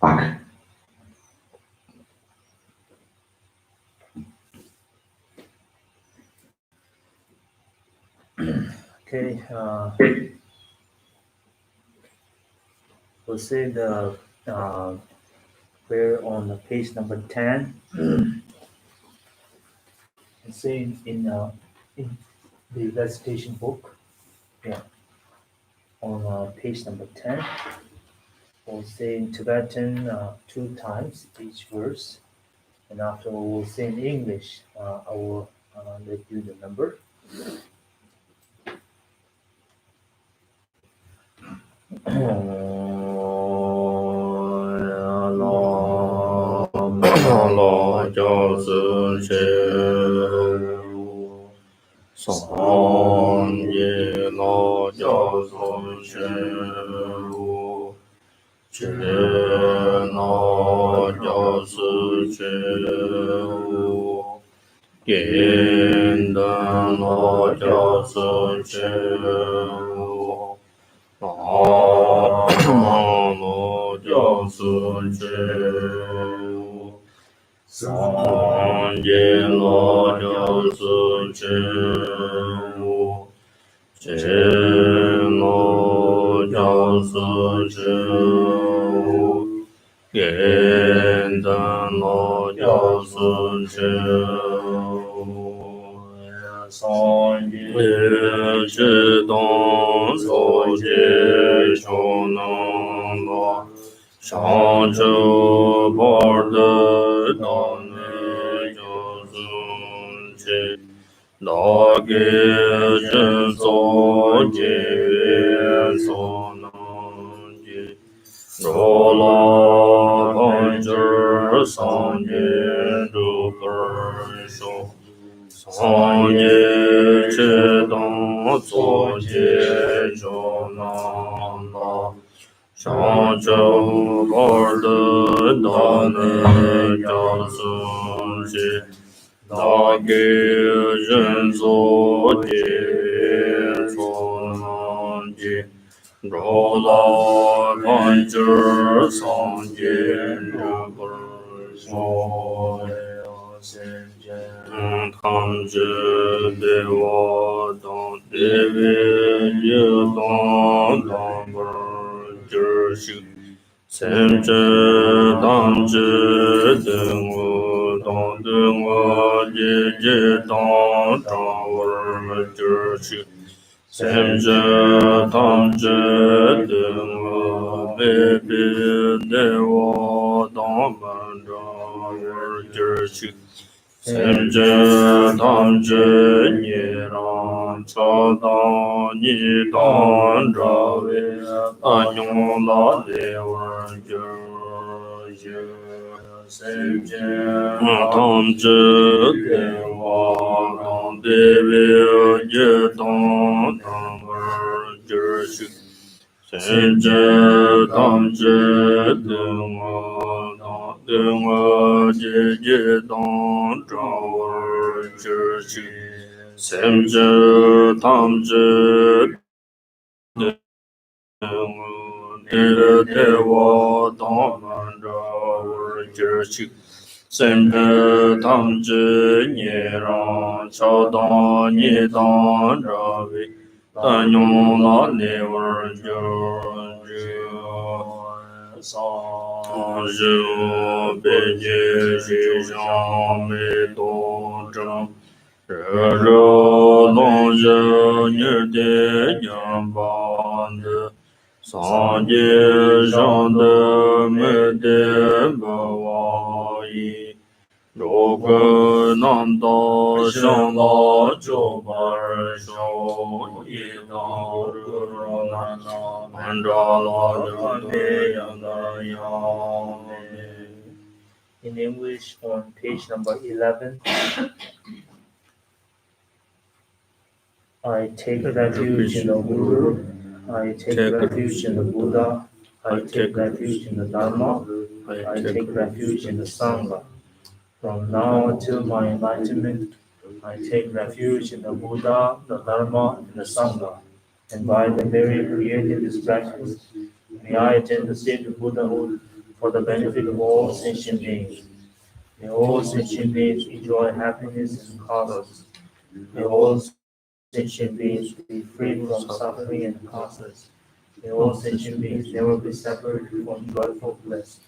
Okay, we'll say we're on page number 10. It's saying in the recitation book, yeah, on page number 10, we'll say in Tibetan 2 times each verse, and after we'll say in English, I will let you the number. Lo cho sư che son ye lo cho son che no cho sư che yin dan lo cho sư che ma lo cho sư che san ye lo cho sư che lo cho sư che yen dan lo cho sư san ye che dong so je chou nang lo shang zhe bar de dan ne jiao sun che da ge zhen so jie yuan so nang ji ro la ban zhi sang ye du per shou sang ye che dong so jie zhou nang la shang zhou bar de dan ne jiao sun che da ge zhen so jie yuan so nang ji ro la ban zhi sang ye du per shou tam zhi de wo dong de vi ye dong dong ber zhi shi sen zhi dang zhi ding wu dong ding wu ye ye dong zhang wer zhi shi sen zhi dang zhi ding wu bi bi de wo dong ban zhang wer zhi shi sen zhi dang zhi ni rang cha dang ni dang zha wei an yong la le wen zhi xie sen zhi dang zhi de wa dang de wei ye dang dang wen zhi xie sen zhi dang zhi de wa dang de wa ye ye dang zha wen zhi xie sen zhi dang zhi de de wo dang man zha wen zhi xie sen zhi dang zhi ni rang cha dang ni dang zha wei an yong la le wen zhi sang zhi wo bei jie xi xiang mei dong zheng zhe zhe dong zhe ni de jiang ban de sang jie shang de me de be wa yi如果难道想到就把人手一刀割难道按照老人那样的样 In English, on page number 11, I take refuge in the Guru, I take refuge in the Buddha, I take refuge in the Dharma, I take refuge in the Sangha. From now until my enlightenment, I take refuge in the Buddha, the Dharma, and the Sangha. And by the merit created this practice, may I attain the state of Buddhahood for the benefit of all sentient beings. May all sentient beings enjoy happiness and causes. May all sentient beings be free from suffering and causes. May all sentient beings never be separated from joyful bliss.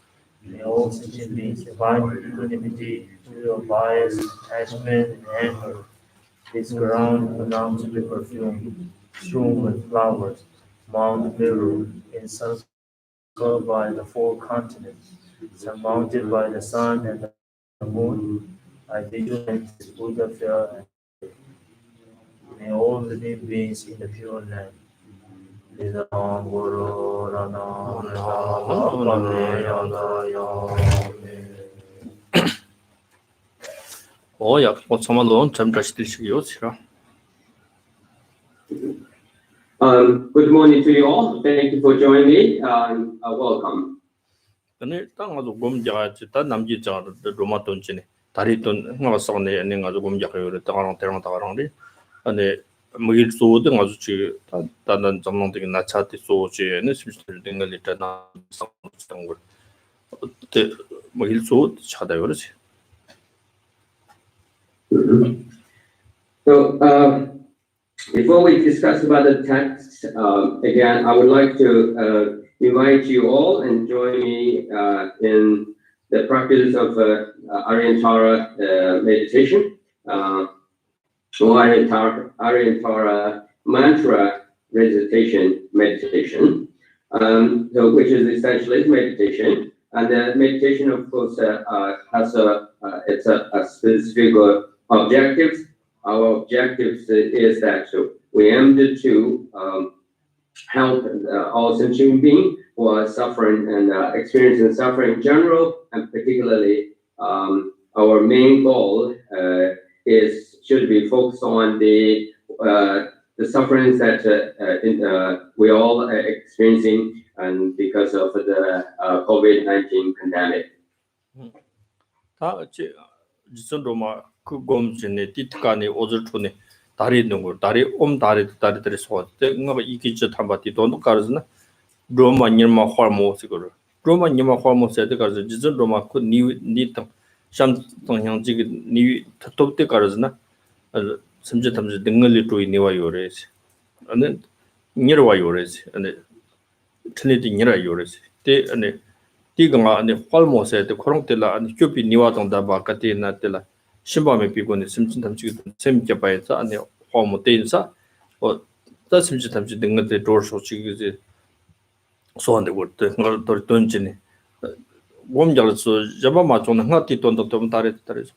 May all sentient beings abide in equanimity, free of bias, attachment, and anger. This ground belongs to be perfumed, strewn with flowers, Mount Meru, encircled by the four continents, surmounted by the sun and the moon. I visualize this Buddha fair and may all living beings in the pure land. Nidam Guru Rana 야, 참말로 참 자식들이시기요, 싫어. Good morning to you all. Thank you for joining me. Welcome. 근데 땅 가서 곰자가 다 남지 자 로마 돈지네. 다리 돈 하나 써네 아니 가서 곰자가 요래 땅랑 다랑리. 근데 뭐일 소등 아주 지 다는 점롱되게 나차티 소지에는 심스들 된걸 있잖아. 상상 걸. 어때 뭐일 소 차다 그러지. So, before we discuss about the text, again, I would like to invite you all and join me in the practice of Aryantara meditation, or Aryantara mantra recitation meditation, which is essentially meditation. And the meditation, of course, has a specific objectives. Our objectives is that we aim to help all sentient beings who are suffering and experiencing suffering in general, and particularly our main goal should be focused on the sufferings that we all are experiencing, and because of the COVID-19 pandemic. 지선 로마 그 곰진네 디트가니 오절투네 다리 있는 거 다리 다리들이 소때 응가 이기 저 탐바티 돈도 가르즈나 로마 니마 화모스거를 로마 니마 화모스에 가르즈 지선 로마 그 니땅 샴땅 지기 니 탑톱때 가르즈나 심지 탐지 능을리 조이 니와 요레스 아니 니르와 요레스 아니 틀리디 니라 요레스 때 아니 디가 아니 화모스에 그런 때라 아니 큐피 니와 동다 바카티나 때라 신밤에 비고는 심진 탐지기 샘게 봐야서 아니 화모 때인사 다 심진 탐지 능을데 도르소 지기 소한데 것도 걸 던지네 몸자로서 잡아마 좀 하티 돈도 좀 다르서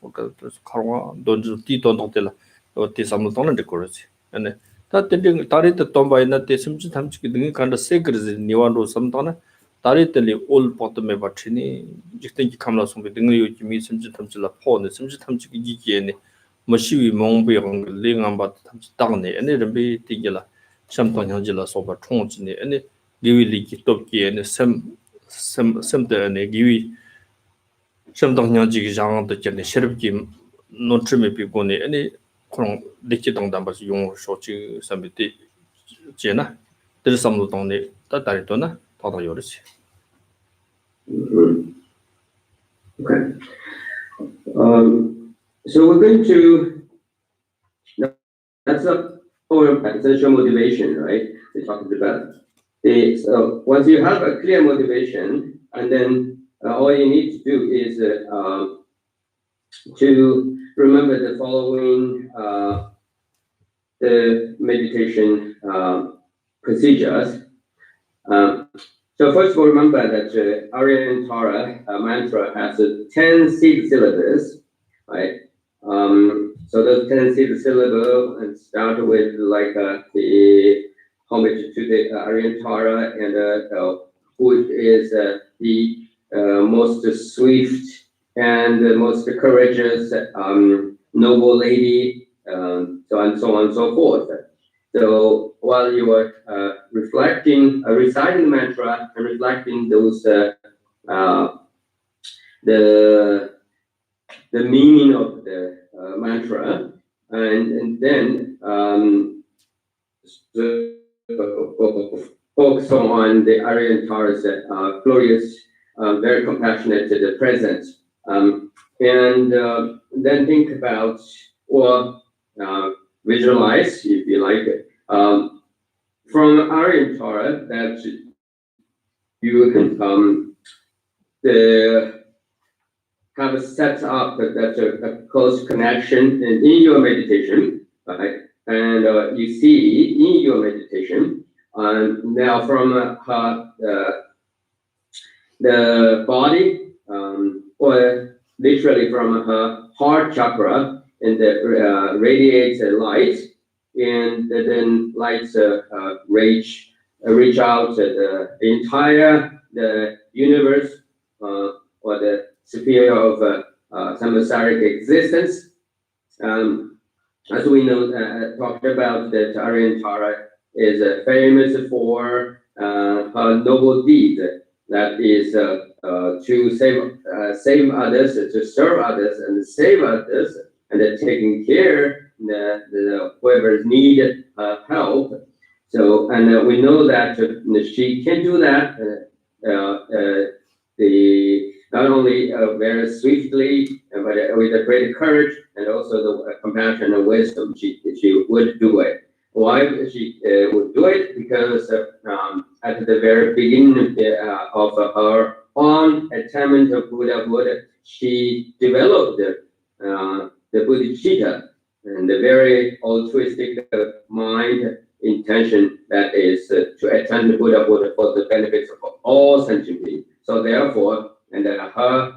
가롱아 돈도 띠돈도 때라 어디 삼도 돈을 거르지 아니 다 때리 다리도 돈 바이나 때 심진 탐지기 능이 간다 세그르지 니완로 삼도나 다리들이 올 버튼에 받치니 직등기 카메라 송비 등의 요즘이 심지 탐지라 포네 심지 탐지기 이기에네 머시위 몽비랑 링안 받 탐지 땅네 아니 름비 띠게라 샴톤 형질라 소바 총지네 아니 기위리기 톱기에네 샘데 기위 샴톤 형지기 장도 전에 셔럽기 노트메 비고네 아니 그런 리치 동담바스 용 소치 삼비티 제나 들삼도 동네 따다리도나 다다 요르지. Okay. So we're going to, that's our essential motivation, right? We talked about. So once you have a clear motivation, and then all you need to do is to remember the following the meditation procedures. So first of all, remember that Aryantara mantra has 10 seed syllables, right? So those 10 seed syllables and start with like the homage to the Aryantara, and who is the most swift and the most courageous noble lady, so on and so forth. So while you are reciting the mantra and reflecting those the meaning of the mantra, and then focus on the Aryantara's glorious very compassionate to the present. And then think about or visualize, if you like it, from Aryan Torah that you can have a set up that's a close connection in your meditation, right? And you see in your meditation, now from the body, or literally from her heart chakra, and the radiates light, and then lights reach out to the entire universe, or the sphere of samsaric existence. As we know, talked about that Aryan Tara is famous for her noble deed, that is to save others, to serve others, and save others, and then taking care the whoever needed help. So, and we know that she can do that. Not only very swiftly, but with a great courage and also the compassion and wisdom, she would do it. Why she would do it? Because at the very beginning of her own attainment of Buddhahood, she developed the bodhicitta, and the very altruistic mind intention that is to attain the Buddhahood for the benefits of all sentient beings. So therefore, and her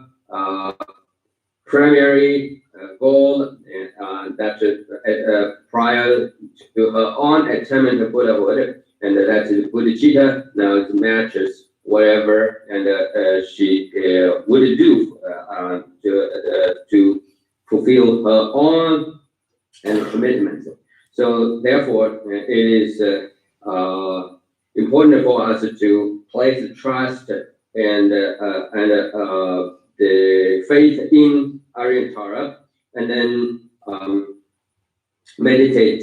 primary goal that prior to her own attainment of Buddhahood, and that is bodhicitta. Now it matches whatever and she would do to fulfill her own commitments. So therefore, it is important for us to place trust and the faith in Aryan Tara, and then meditate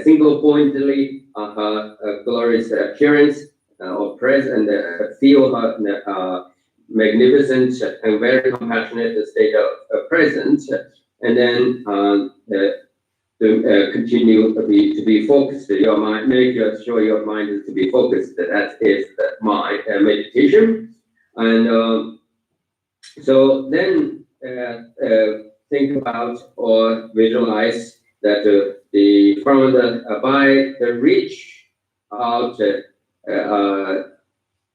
single-pointedly on her glorious appearance or presence, and feel her magnificent and very compassionate state of presence, and then to continue to be focused. Your mind, make sure your mind is to be focused. That is my meditation. And so then think about or visualize that from by the reach out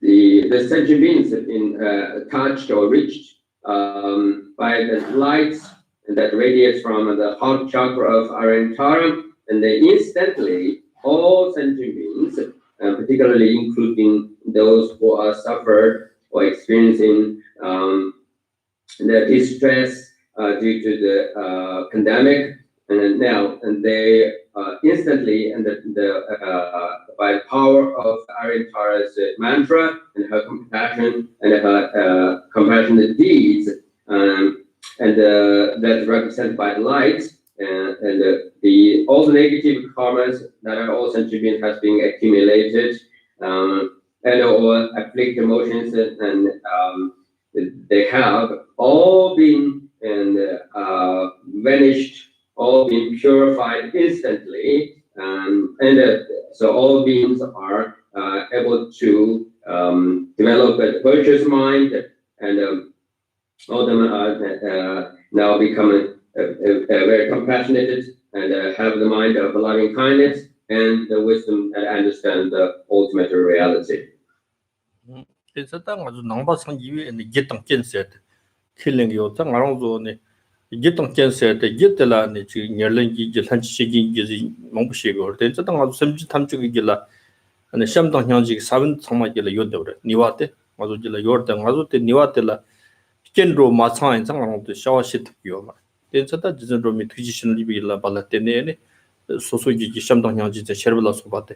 the sentient beings in touched or reached by the lights that radiates from the heart chakra of Aryan Tara, and then instantly all sentient beings, particularly including those who are suffered or experiencing the distress due to the pandemic, and now they instantly and by the power of Aryan Tara's mantra and her compassion and her compassionate deeds, and that's represented by the light, and the all negative karmas that are all sentient beings has been accumulated, and or afflict emotions, and they have all been vanished, all been purified instantly, and so all beings are able to develop a virtuous mind, and all of them are now becoming very compassionate and have the mind of loving kindness and the wisdom and understand the ultimate reality. 그래서 딱 아주 낭바상 이외에 이게당 견세 킬링이요. 딱 알아서 이게당 견세 때 이때라니 지금 열린기 이제 한치식이 이제 몽부시고 그때 딱 아주 섬지 탐쪽이길라 아니 시험당 형식 사분 정말길라 요더래 니와때 아주 길라 요르당 아주 때 니와때라 켄로 마차인 상황도 샤워시트기요 막 된서다 지전로 미트지션 리비라 발라테네네 소소지 시험당 형식 이제 셔블라서 봤대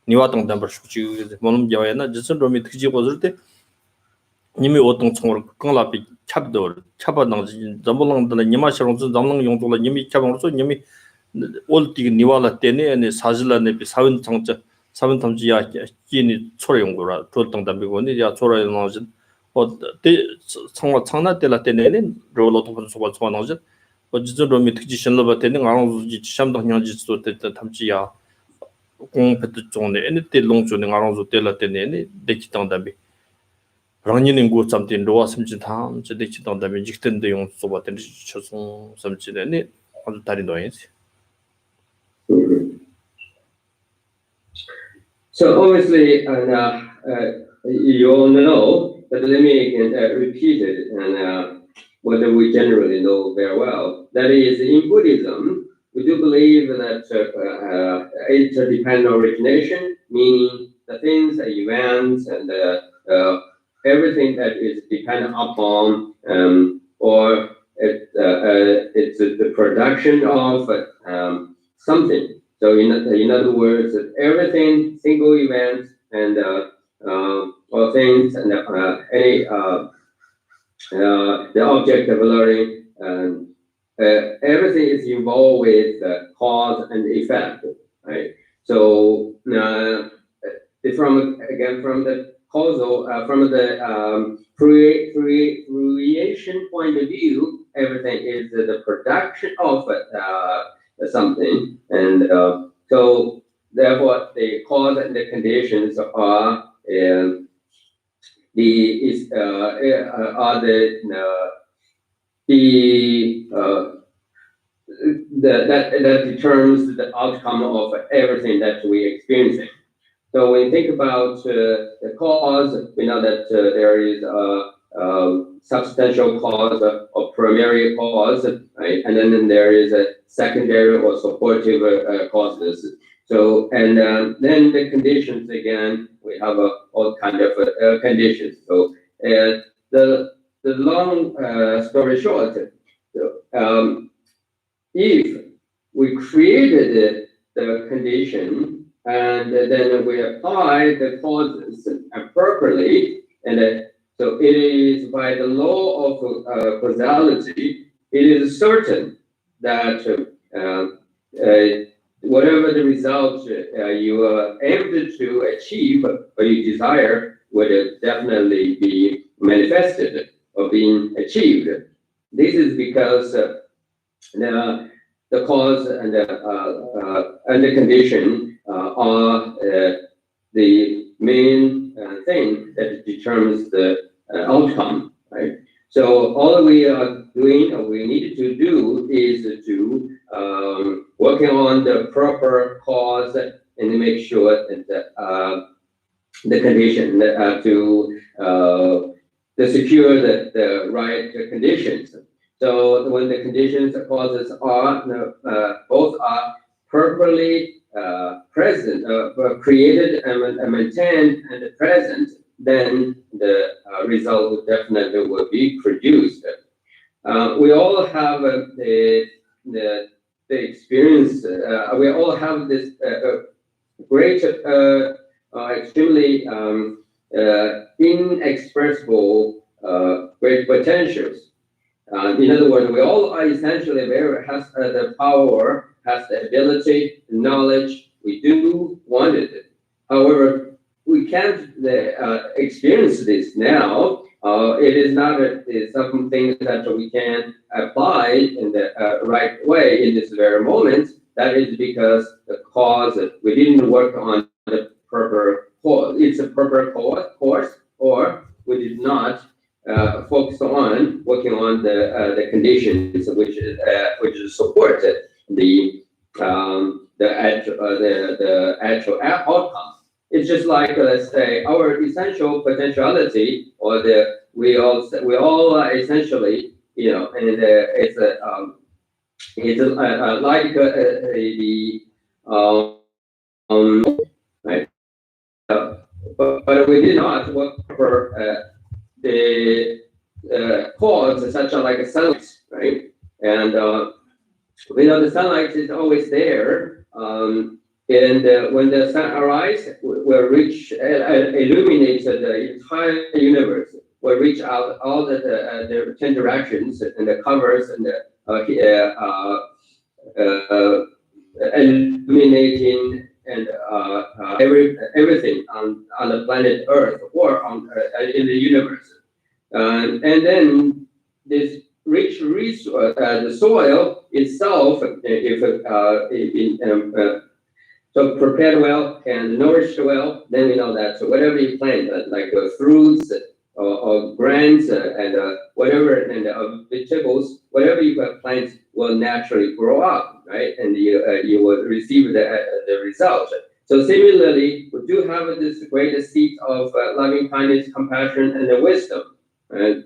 니와당 담버 수치 몸 자와나 지전로 미트지 고들 때 님이 어떤 총을 강라비 찹도 찹아당 잠bol랑들 니마시롱 잠랑 용도라 님이 찹으로서 님이 올띠 니와라 때네 아니 사질라네 비 사원 정자 사원 탐지야 기니 초래 용도라 도당 담비고 니야 초래 나오진 창나 때라 때는 롤로 도번 소바 소나지 어지저 로미 특지 신로바 때는 아랑지 샴도 형지 소 때 탐지야 공패도 종네 에네 때 롱조는 아랑조 때라 때네 데키당다비 랑니는 고 잠tin 로와 심진 탐 데키당다비 직든데 용 소바 때 초송 섬지네 아주 다리 노인지. So obviously, you all know, but let me again repeat it, and what we generally know very well. That is, in Buddhism, we do believe that interdependent origination, meaning the things, the events, and everything that is dependent upon, or it's the production of something. So in other words, everything, single events, and or things, and any the object of learning, everything is involved with cause and effect, right? So from the causal, from the creation point of view, everything is the production of something, and so therefore the cause and the conditions are that determines the outcome of everything that we experiencing. So when you think about the cause, we know that there is a substantial cause or primary cause, right? And then there is a secondary or supportive causes. So, and then the conditions, again, we have all kind of conditions. So the long story short, if we created the condition and then we apply the causes appropriately, and so it is by the law of causality, it is certain that whatever the result you are able to achieve or you desire would definitely be manifested or being achieved. This is because the cause and the condition are the main thing that determines the outcome, right? So all we are doing, or we need to do, is to working on the proper cause and make sure that the condition to secure the right conditions. So when the conditions causes are both are properly present, created and maintained and present, then the result definitely will be produced. We all have the experience. We all have this great, extremely inexpressible great potentials. In other words, we all are essentially has the power, has the ability, the knowledge. We do want it. However, we can't experience this now. It is not something that we can apply in the right way in this very moment. That is because the cause, we didn't work on the proper cause. It's a proper course, or we did not focus on working on the conditions which support the actual outcome. It's just like, let's say, our essential potentiality, or we all essentially, you know, and it's like right. But we did not work for the cause, such like sunlight, right? And we know the sunlight is always there. And when the sun arises, will reach illuminate the entire universe. Will reach out all the 10 directions and the covers and illuminating and everything on the planet Earth or on in the universe. And then this rich resource, the soil itself, so prepared well and nourished well, then we know that so whatever you plant, like fruits or grains and whatever, and vegetables, whatever you plant will naturally grow up, right? And you will receive the result. So similarly, we do have this great seed of loving kindness, compassion, and wisdom. Right?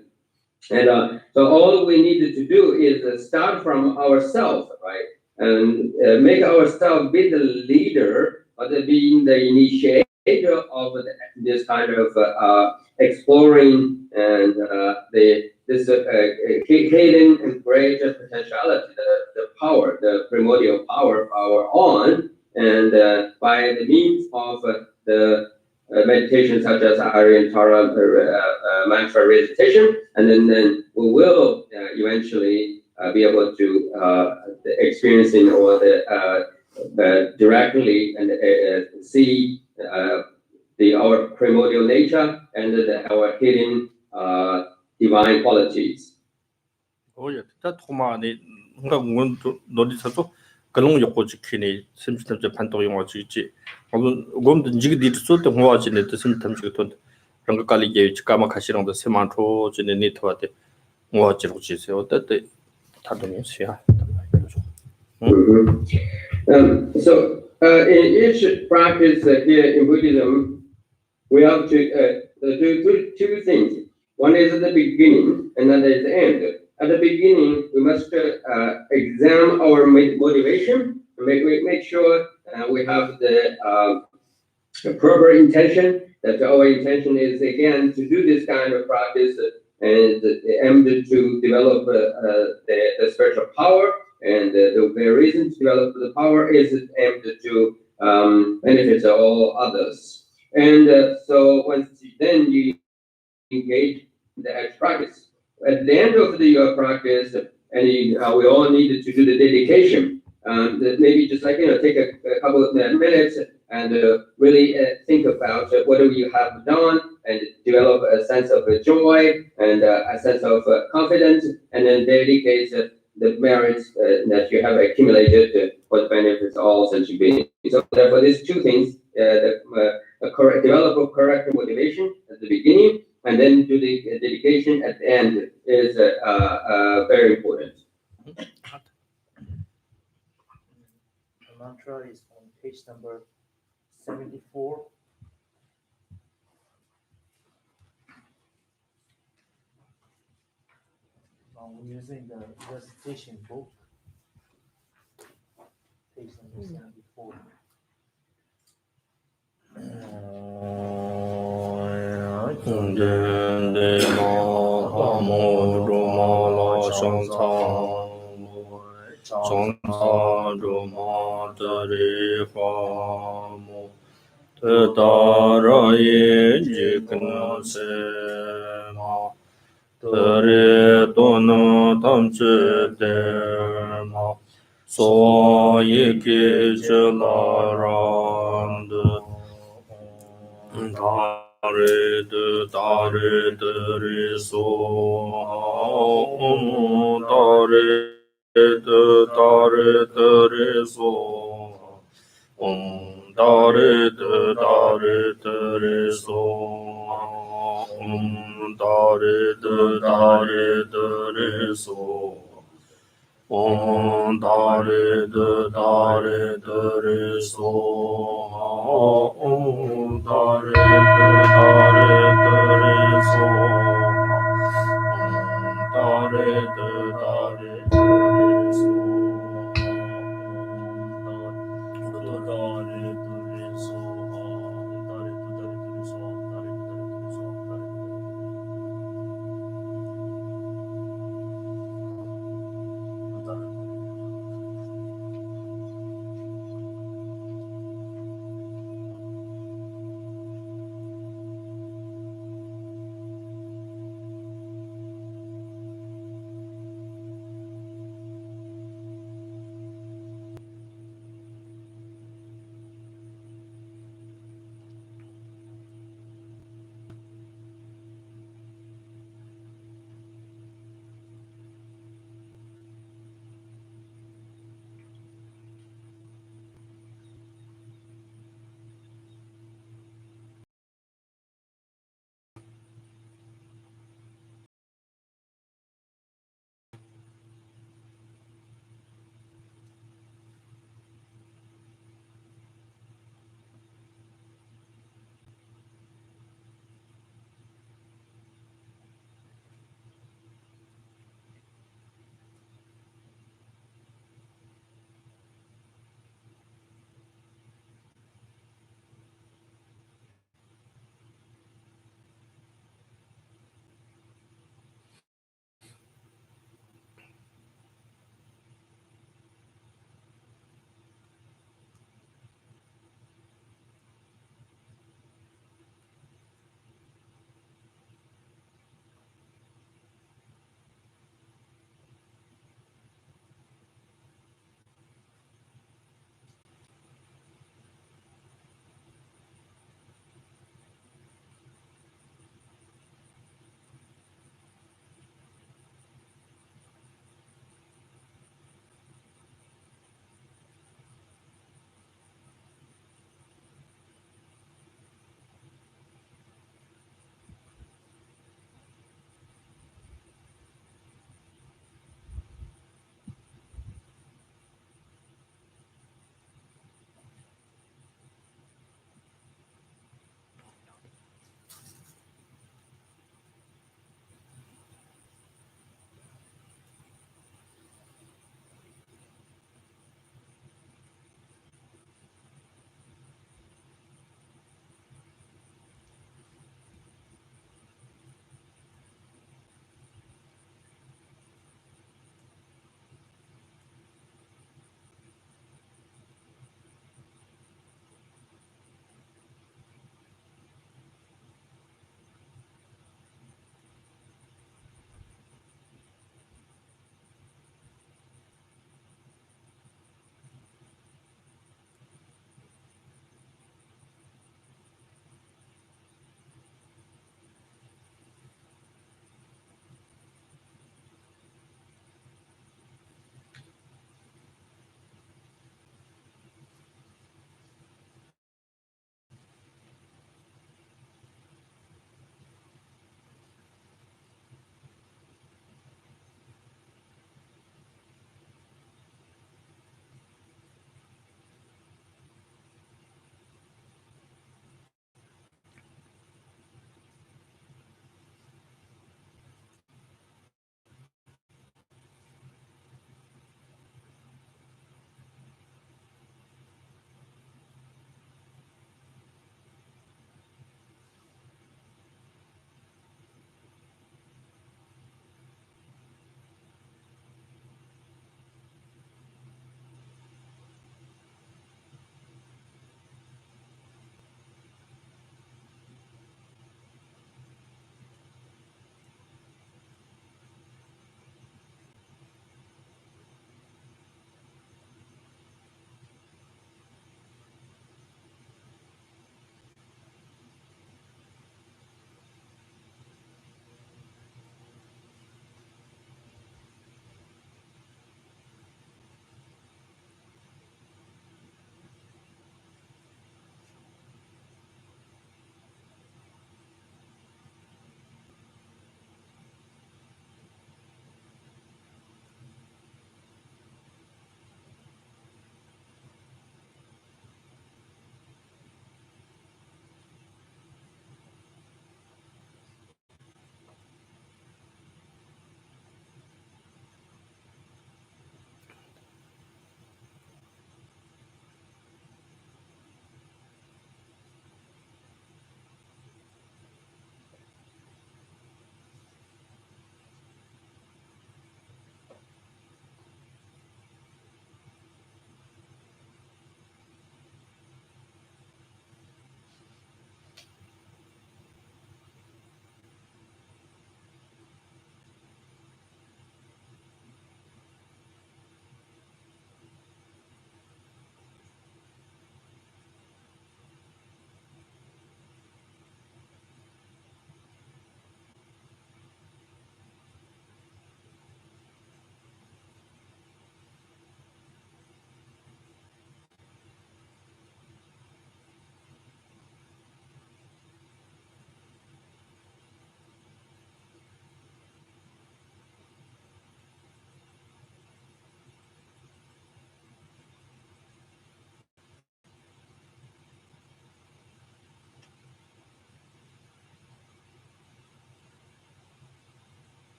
And so all we needed to do is start from ourselves, right? And make ourselves be the leader, or being the initiator of this kind of exploring and this hidden and great potentiality, the power, the primordial power of our own, and by the means of the meditation such as Aryan Tara mantra recitation, and then we will eventually be able to experience in or directly and see our primordial nature and our hidden divine qualities. 오예, 다 토마니 뭔가 뭔 노디서도 그런 욕고 지키니 심심탐제 판도 영화 지지. 어떤 몸도 지기디 쏠때 모아지네 심심탐제 돈 그런 거 깔리 게 까마 가시랑도 세만토 지네 니트와데 모아지로 지세요. 어때 다도면 시야. So in each practice here in Buddhism, we have to do two things. One is at the beginning, another is the end. At the beginning, we must examine our motivation, make sure we have the proper intention, that our intention is again to do this kind of practice and aimed to develop the spiritual power, and the very reason to develop the power is aimed to benefit all others. And so once then you engage in the actual practice. At the end of the practice, and we all needed to do the dedication. Maybe just like take a couple of minutes and really think about what you have done and develop a sense of joy and a sense of confidence, and then dedicate the merits that you have accumulated for the benefits of all sentient beings. So therefore, these two things: develop a correct motivation at the beginning, and then do the dedication at the end is very important. The mantra is on page number 74. We're using the recitation book, page number 74. Tere tono tamche derma so yeke chela rand dare dare so dare so dare so dare so dare so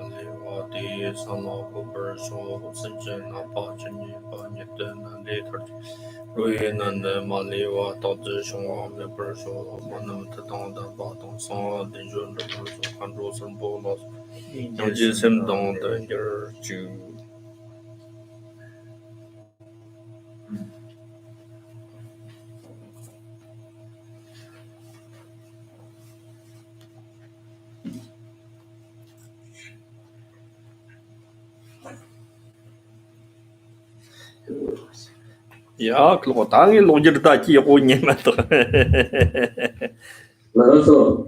Malivati Sanoko Persho Sijana Pachini Panitana later Ruinanda Maliwa Tadzi Shungam the Persho Manam Tatanda Baton San the Jun the Persho Controls and Bolas Yajisim Don the Yer Jew. 야, 그거 당연히 로지를 다 끼고 있냐면서. 나로서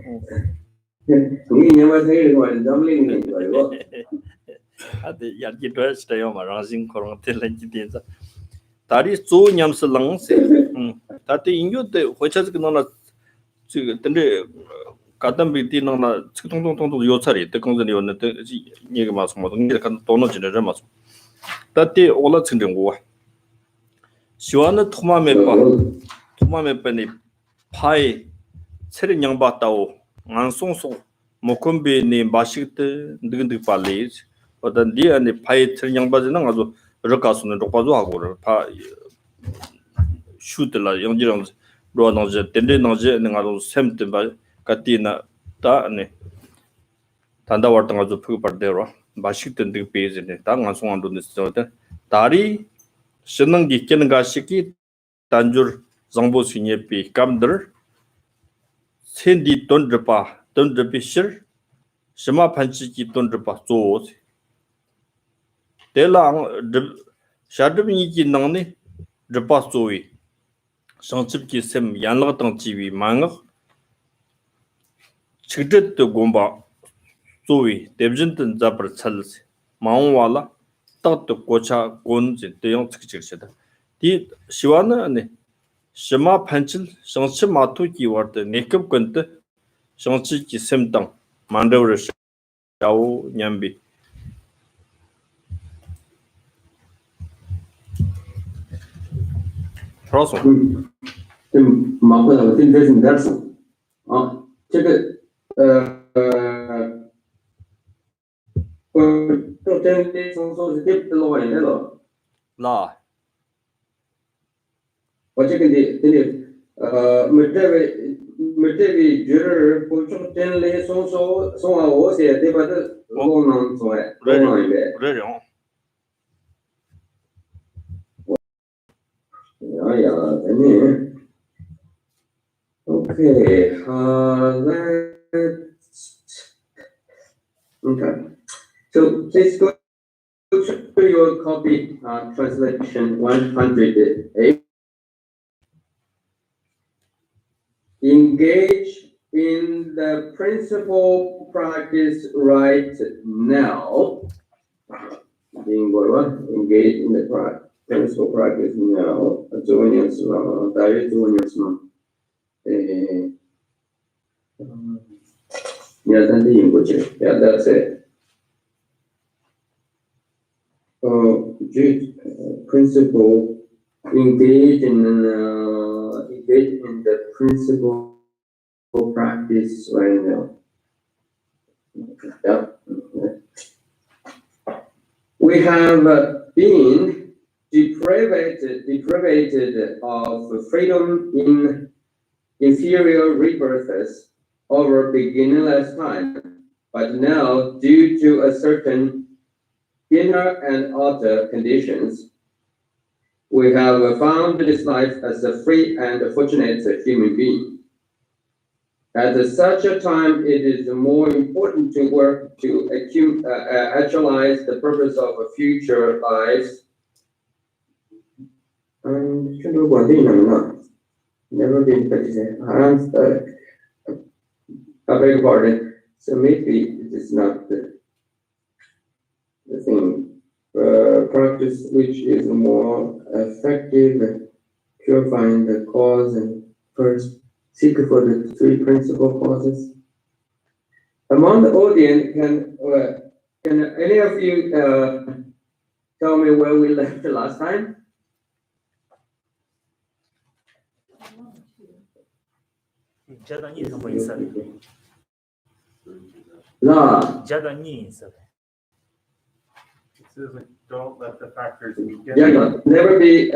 동의 내가 생일 거는 점링인 거고. 아데 야기 드레스요 마라진 코랑 텔렌지디자. 다리 조 냠스 랑세. 다티 인교데 회차스 그나나 저 근데 가담 비티나나 통통통통 요차리 때공전이 왔는데 이게 맞어 뭐 이게 간 돈을 지내려 맞어. 다티 올라 친된 거. 시원의 토마메빠니 파이 체력 양바다오 안송송 모콤비니 마식때 느근득 발리즈 어떤 리안이 파이 체력 양바지는 아주 럭가스는 럭바도 하고 파 슈들라 영지랑 로나제 덴데나제 능아도 샘템바 카티나 다네 단다 왔던 아주 푸고 받대로 마식때 느그 페이지네 당 안송안도 있어도 다리 신능기 깨는가 시기 단줄 정보 신예비 감들 센디 돈드파 돈드비실 심마 판치기 돈드파 조 대랑 샤드미기 능니 드파 조이 상습기 셈 양락당 지위 망어 치드트 곰바 조이 데브진든 잡을 찰스 마옹와라 따뜻 고차 곤지 대용 측측시다 디 시와는 심마 판칠 상치 마투기 워드 네급 건데 상치기 셈당 만더르 샤오 냠비 프로소 这马会的真的是没数啊，这个我都真的从说是对老人的了， 라 我这个的真的没这位觉得不从真的从我写对吧？这我能做哎，我能一个。 그래요哎呀，真的。Okay, okay. So please go to your copy, translation 108. Engage in the principal practice right now. Engage in the principal practice now. Yeah, that's it. Principle, engage in the principle practice right now. Yep. We have been deprived of freedom in inferior rebirths over beginningless time, but now, due to a certain inner and outer conditions, we have found this life as a free and fortunate human being. At such a time, it is more important to work to actualize the purpose of future lives. Never been practicing. I beg your pardon. So maybe it is not the thing. Practice which is more effective at purifying the cause and first seek for the three principal causes. Among the audience, can any of you tell me where we left the last time? 자단이 한번 있어요. 나 자단이 있어요. It says like, don't let the factors weaken. Yeah, no, never be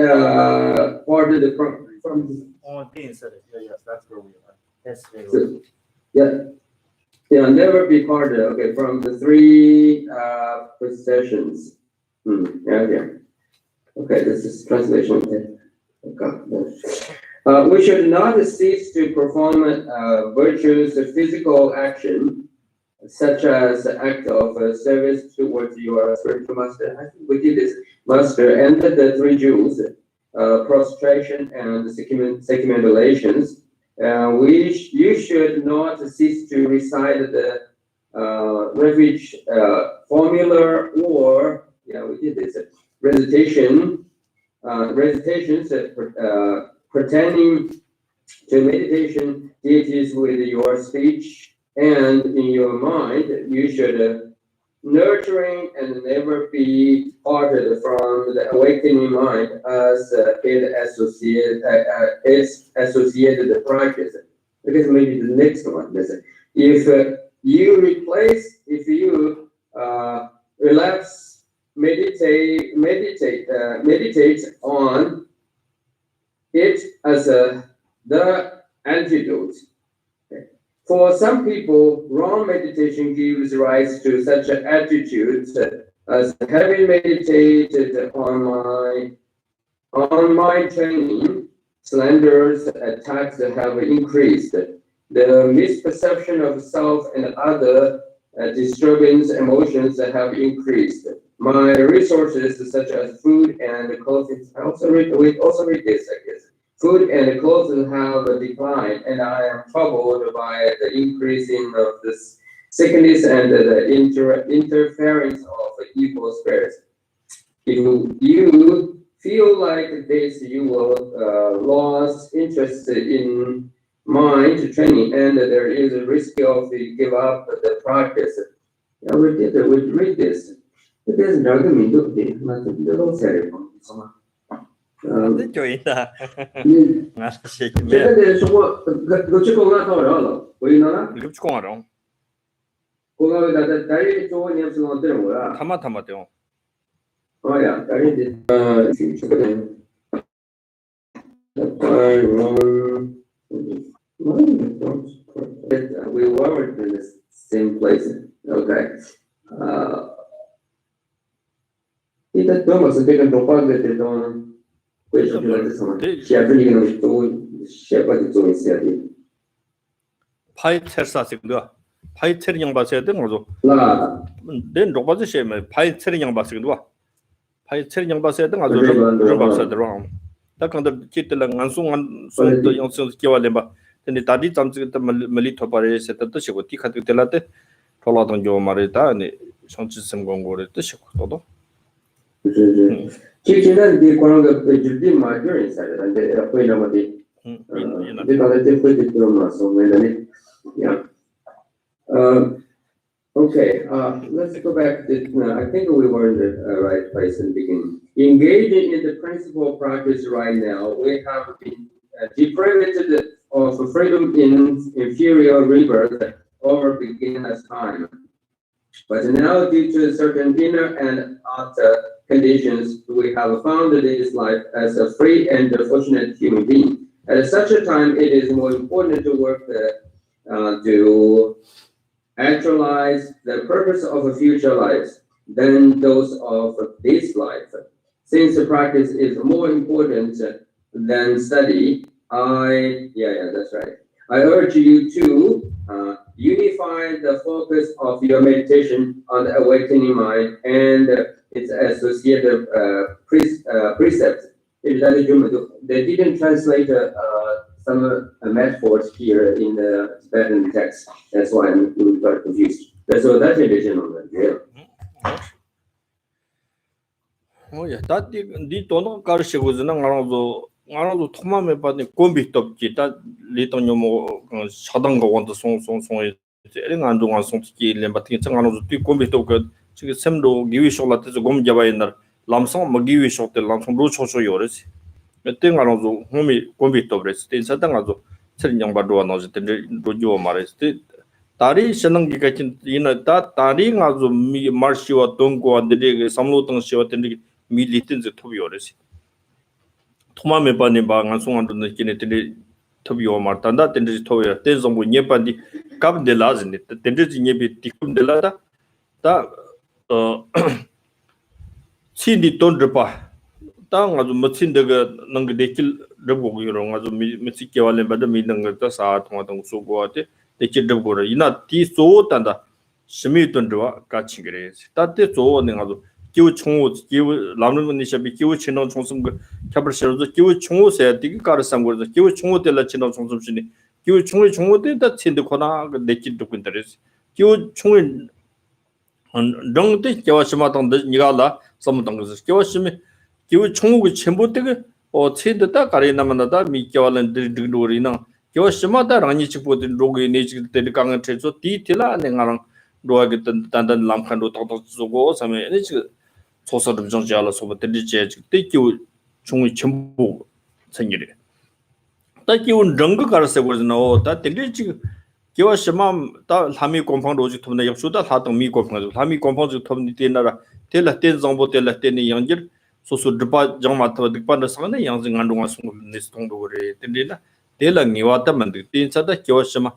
parted from On inside. Yeah, yes, that's where we are. That's very So, yeah, never be parted, okay, from the three possessions. Yeah. Okay, this is translation. Okay. We should not cease to perform virtuous physical action, such as the act of service towards your spiritual master. I think we did this. Master, and the three jewels, prostration and circumambulations. You should not cease to recite the refuge formula or, yeah, we did this, recitations pertaining to meditation deities with your speech and in your mind. You should nurturing and never be parted from the awakening mind as it associated the practice. Because maybe the next one, listen. If you relapse, meditate on it as the antidote. For some people, wrong meditation gives rise to such attitudes as having meditated on my training, slanders, attacks have increased. The misperception of self and other disturbing emotions have increased. My resources, such as food and clothing, we also read this, I guess. Food and clothes have declined, and I am troubled by the increasing of this sickness and the interference of evil spirits. If you feel like this, you will lose interest in mind training, and there is a risk of give up the practice. Yeah, we read this. It is not going to be nothing. 근데 저희다. 알았어. 최근에 저거 너치 공학하러 보이나? 이렇게 공하러. 공학에 다리 좋은 녀석 어때는 거야? 타마타마요. 야, 다리 최근에 we weren't in the same place. Okay. 일단 또 무슨 되게 높아게 되던 파이텔사식도 파이텔 양바세야 된 거죠. 내 로바즈 셰메 파이텔 양바식도 파이텔 양바세야 된 거죠. 좀 박사들어. 다 근데 기틀랑 안송한 송도 영성 기와렘바. 근데 다디 잠지가 멀리 토바레 세트도 시고 티카드 telate 톨라던 요 말이다. 아니 성취심 공고를 뜻이고 또도. 지금은 이 관계가 줄비 마저 있어요. 근데 거기는 okay, let's go back to, I think we were in the right place in the beginning. Engaging in the principal practice right now, we have been deprived of freedom in inferior rebirth over beginner's time. But now, due to certain inner and outer conditions, we have found this life as a free and fortunate human being. At such a time, it is more important to work to actualize the purpose of a future life than those of this life. Since the practice is more important than study, that's right. I urge you to unify the focus of your meditation on the awakening mind and its associated precepts. They didn't translate some metaphors here in the Tibetan text. That's why I'm got confused. So that's edition on that. Yeah. Oh yeah, that the tono karshigo zna ngaro thomame padni kombi topji ta liton yomo shadang go won song ering andu ngan song ki lemba tin changano tu kombi top ka chi semdo giwi shola te gom jaba inar lamsang ma giwi shote lamsang ro chocho yores mete ngaro zo homi kombi top res tin sa dang azo chering yang ba do na je ten do jo mare te 다리 신는 게 같은 이나 다리 가서 미 마르시와 동고 데게 삼로동 시와 데게 밀리든지 토비오레시 토마메 바니 바가 송안도는 기네들이 토비오 마르탄다 데지 토야 데좀고 녜반디 갑데 라즈니 데지 녜비 티쿰델라다 다어 신디 돈르파 땅 아주 멋진 데가 능게 데킬 르보고 이런 아주 미치게 wallen 바다 미는 거다 사 통하던 소고한테 데킬 르보고 이나 디소 단다 심이 돈르와 같이 그래 따때 조는 아주 기우 총우 기우 라는 샤비 기우 친노 총성 그 캡르셔도 기우 총우세 디기 가르상 거도 기우 총우 될라 친노 총성신이 기우 총우 된다 친데 코나 데킬 르고 인터레스 기우 총우 렁데 겨와시마당 니가라 섬당 그 겨와시미 기우 총우가 전부 되게 체드다 가리나만다 미겨wallen 드르르리나 겨와시마다 라니 치보든 로그에 내지 때 강한 trezo 디텔라 내가랑 로하게 단단 람칸도 도도 주고 섬에 에지 소소름 좀 지알아 소버 드리제 때 기우 총우 전부 생기래 다 기우 렁거 가르세 거는 다 드리지 겨와시마 다 하미 곰팡 로지 톱나 역수다 하동 미 곰팡 하미 곰팡 주 톱니 때나라 텔라 땐 정보 텔라 때니 양질 소소 드바 정마타 득반다 상네 양징 안동아 송네스 통도레 텐데나 텔랑이 와타 만드 틴사다 겨와시마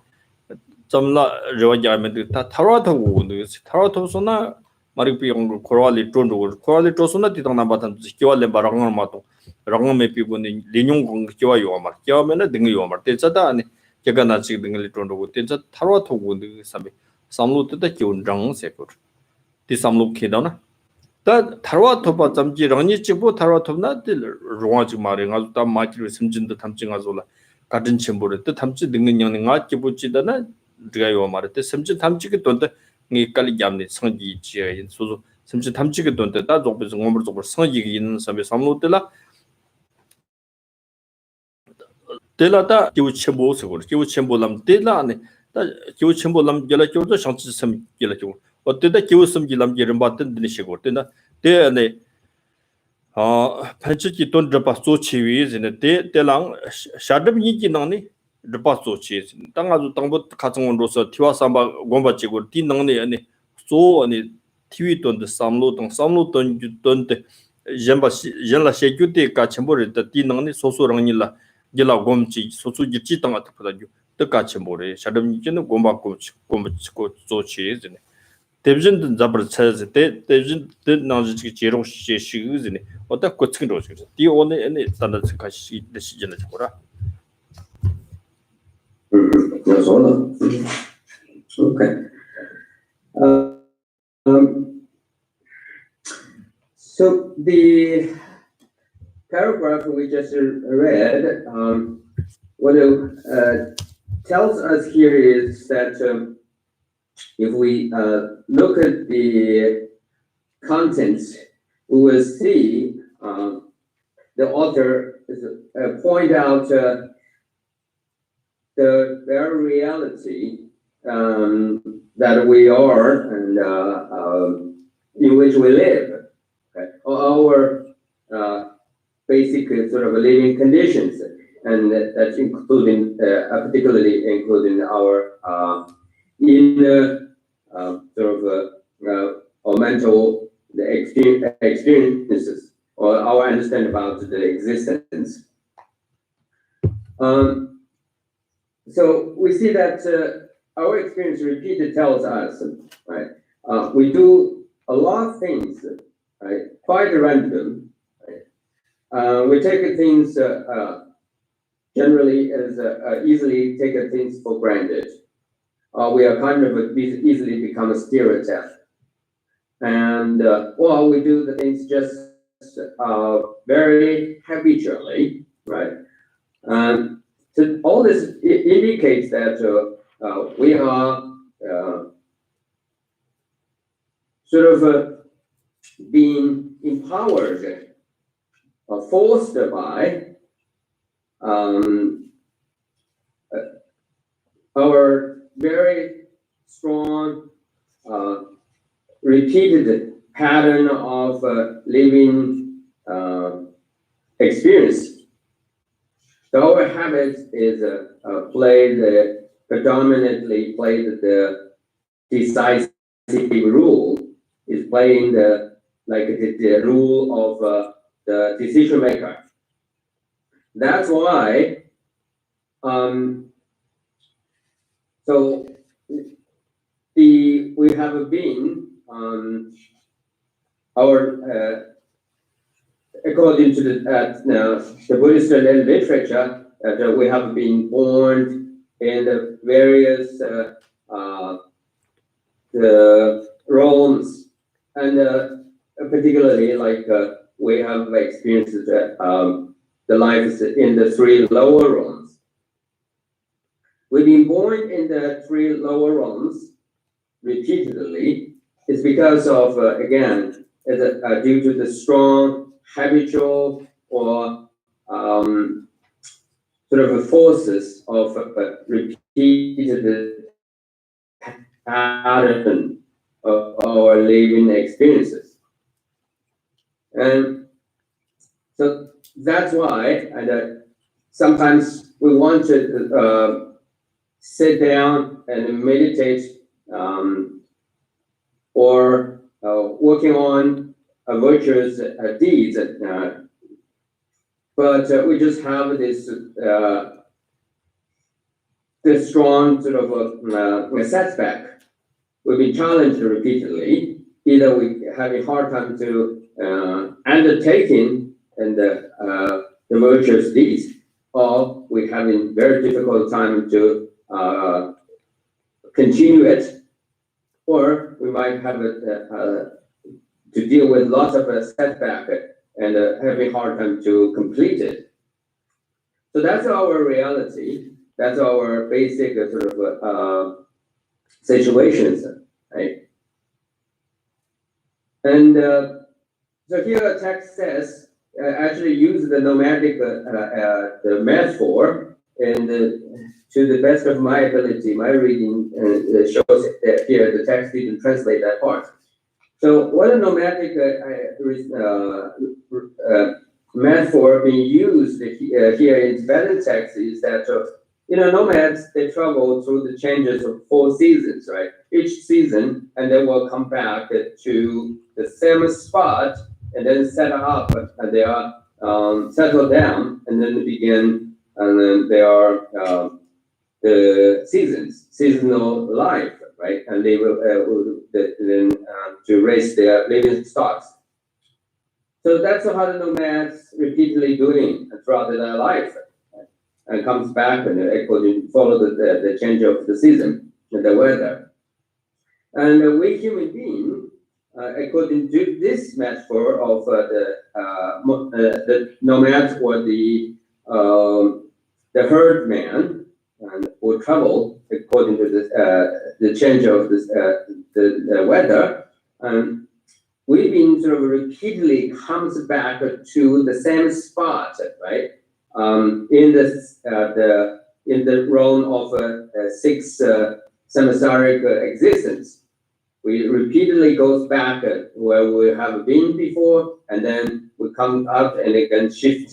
점라 저와자면 다 타라토고 타라토소나 마리피 용 코랄리 트론도 코랄리 트로소나 디당나 바탄 겨와레 바랑을 마토 랑메 피고니 리뇽 공 겨와요 마 겨면은 등요 마 텔사다 아니 개가나 지금 등을 트론도 텔사 타라토고 사비 삼로트다 겨운랑 세고 디 삼로 케다나 다 타라토바 잠지 랑니 치보 타라토나 롱아지 마레 가서 다 마키를 심진도 탐증하솔라 같은 첨보를 또 탐지 능는 영능아 기부치다나 드가요 말때 심진 탐지게 돈데 이 깔리 잡니 성지 지에 소소 심진 탐지게 돈데 다 조부서 몸을 조부 성지게 있는 사람이 삼로들라 텔라다 기부 첨보서 기부 첨보람 텔라네 다 기부 첨보람 gel라 기부도 상치 섬 gel라 기부 어때다 기부 섬 gel람 게름 받던 드니시고 때나 때네 판치기 돈 드파 소치위 이제 때랑 샤드브 이기 나니 드파 소치 땅아주 땅부 가정원로서 티와삼바 곰바치고 티능네 아니 소 아니 티위 돈데 삼로 돈 돈데 젬바 젬라 셰규테 까 쳔보르 티능네 소소랑닐라 gel라 곰치 소소지 찌땅아 tap다주 뜨까 쳔보레 샤드브 이기는 곰바고 곰치고 소치 이제 대비전 잡을 찾을 때 대비전 나지기 제로 시시그즈네 어떤 거치긴 로지 디 오늘 에네 단단히 같이 시즌을 잡고라 That's all. Okay. So the paragraph we just read, what it tells us here is that if we look at the contents, we will see the author point out the very reality that we are and in which we live, okay? Our basic sort of living conditions, and that's including, particularly including our inner sort of or mental experiences, or our understanding about the existence. So we see that our experience repeated tells us, right? We do a lot of things, right? Quite random, right? We take things generally as easily take things for granted. We are kind of easily become a stereotype, and well, we do the things just very habitually, right? So all this indicates that we are sort of being empowered, forced by our very strong, repeated pattern of living experience. So our habit is played predominantly played the decisive role, is playing the rule of the decision maker. That's why, so we have been according to the Buddhist literature, that we have been born in the various the realms, and particularly we have experienced the lives in the three lower realms. We've been born in the three lower realms repeatedly. It's because of again, due to the strong habitual or sort of forces of repeated pattern of our living experiences. And so that's why, and sometimes we want to sit down and meditate, or working on virtuous deeds, but we just have this this strong sort of a setback. We've been challenged repeatedly. Either we having hard time to undertaking and the virtuous deeds, or we having very difficult time to continue it, or we might have to deal with lots of setback and having hard time to complete it. So that's our reality. That's our basic sort of situations, right? And so here the text says, actually use the nomadic the metaphor, and to the best of my ability, my reading shows that here the text didn't translate that part. So what a nomadic metaphor being used here in Tibetan text is that nomads, they travel through the changes of 4 seasons, right? Each season, and they will come back to the same spot and then set up, and they are settled down, and then begin, and then they are the seasonal life, right? And they will then to raise their living stocks. So that's how the nomads repeatedly doing throughout their life, right? And comes back and follow the change of the season and the weather. And we human beings, according to this metaphor of the nomads or the herd man, and will travel according to the change of this, the weather, we've been sort of repeatedly comes back to the same spot, right? In the realm of 6 samsaric existence. We repeatedly goes back where we have been before, and then we come out and again shift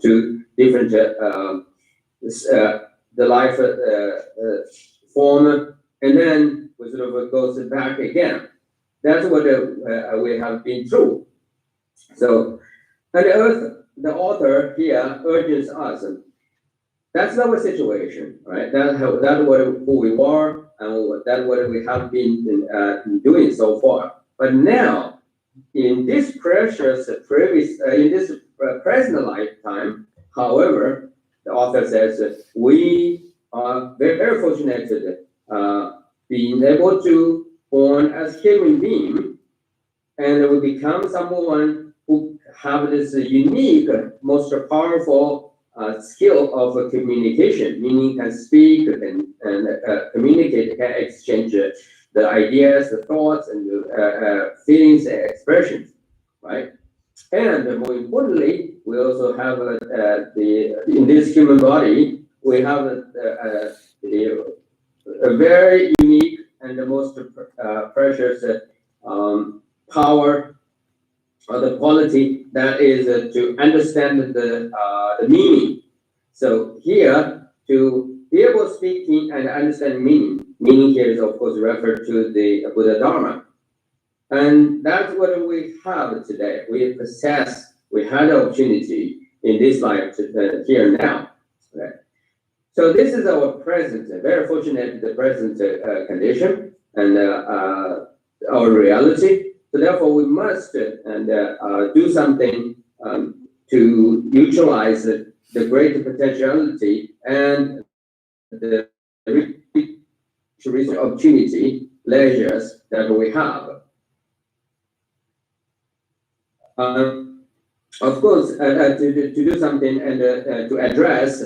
to different the life form, and then we sort of goes back again. That's what we have been through. So, and the author here urges us. That's our situation, right? That's who we were, and that's what we have been doing so far. But now, in this present lifetime, however, the author says that we are very fortunate being able to born as human being, and we become someone who have this unique, most powerful skill of communication, meaning can speak and communicate, can exchange the ideas, the thoughts, and the feelings and expressions, right? And more importantly, we also have in this human body, we have a very unique and the most precious power or the quality that is to understand the meaning. So here, to be able to speak and understand meaning. Meaning here is, of course, referred to the Buddha Dharma. And that's what we have today. We possess, we had the opportunity in this life to, here now. Right? So this is our present, very fortunate, the present condition and our reality. So therefore, we must do something to utilize the great potentiality and the opportunity, leisures that we have. Of course, to do something and to address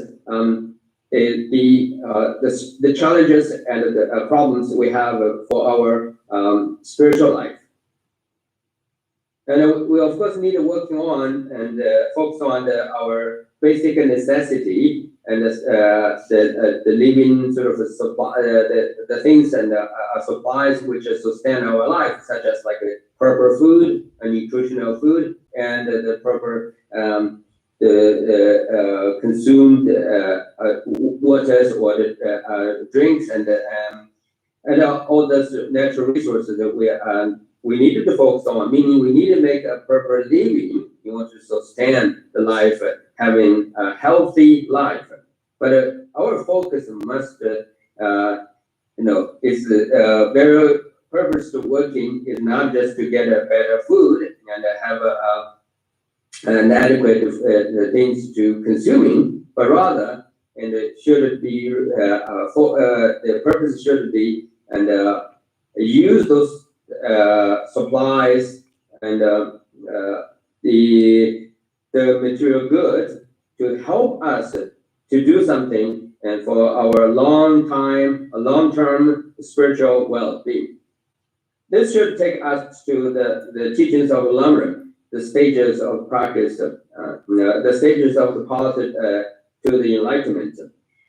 the challenges and the problems we have for our spiritual life. And we of course need to working on and focus on our basic necessity and the living sort of supply, the things and supplies which sustain our life, such as like a proper food, a nutritional food, and the proper consumed waters or the drinks and all those natural resources that we needed to focus on, meaning we need to make a proper living in order to sustain the life, having a healthy life. But our focus must, is very purpose to working is not just to get a better food and have an adequate things to consuming, but rather, and it should be the purpose should be and use those supplies and the material goods to help us to do something and for our long-term spiritual well-being. This should take us to the teachings of Lamrim, the stages of practice, the stages of the path to the enlightenment.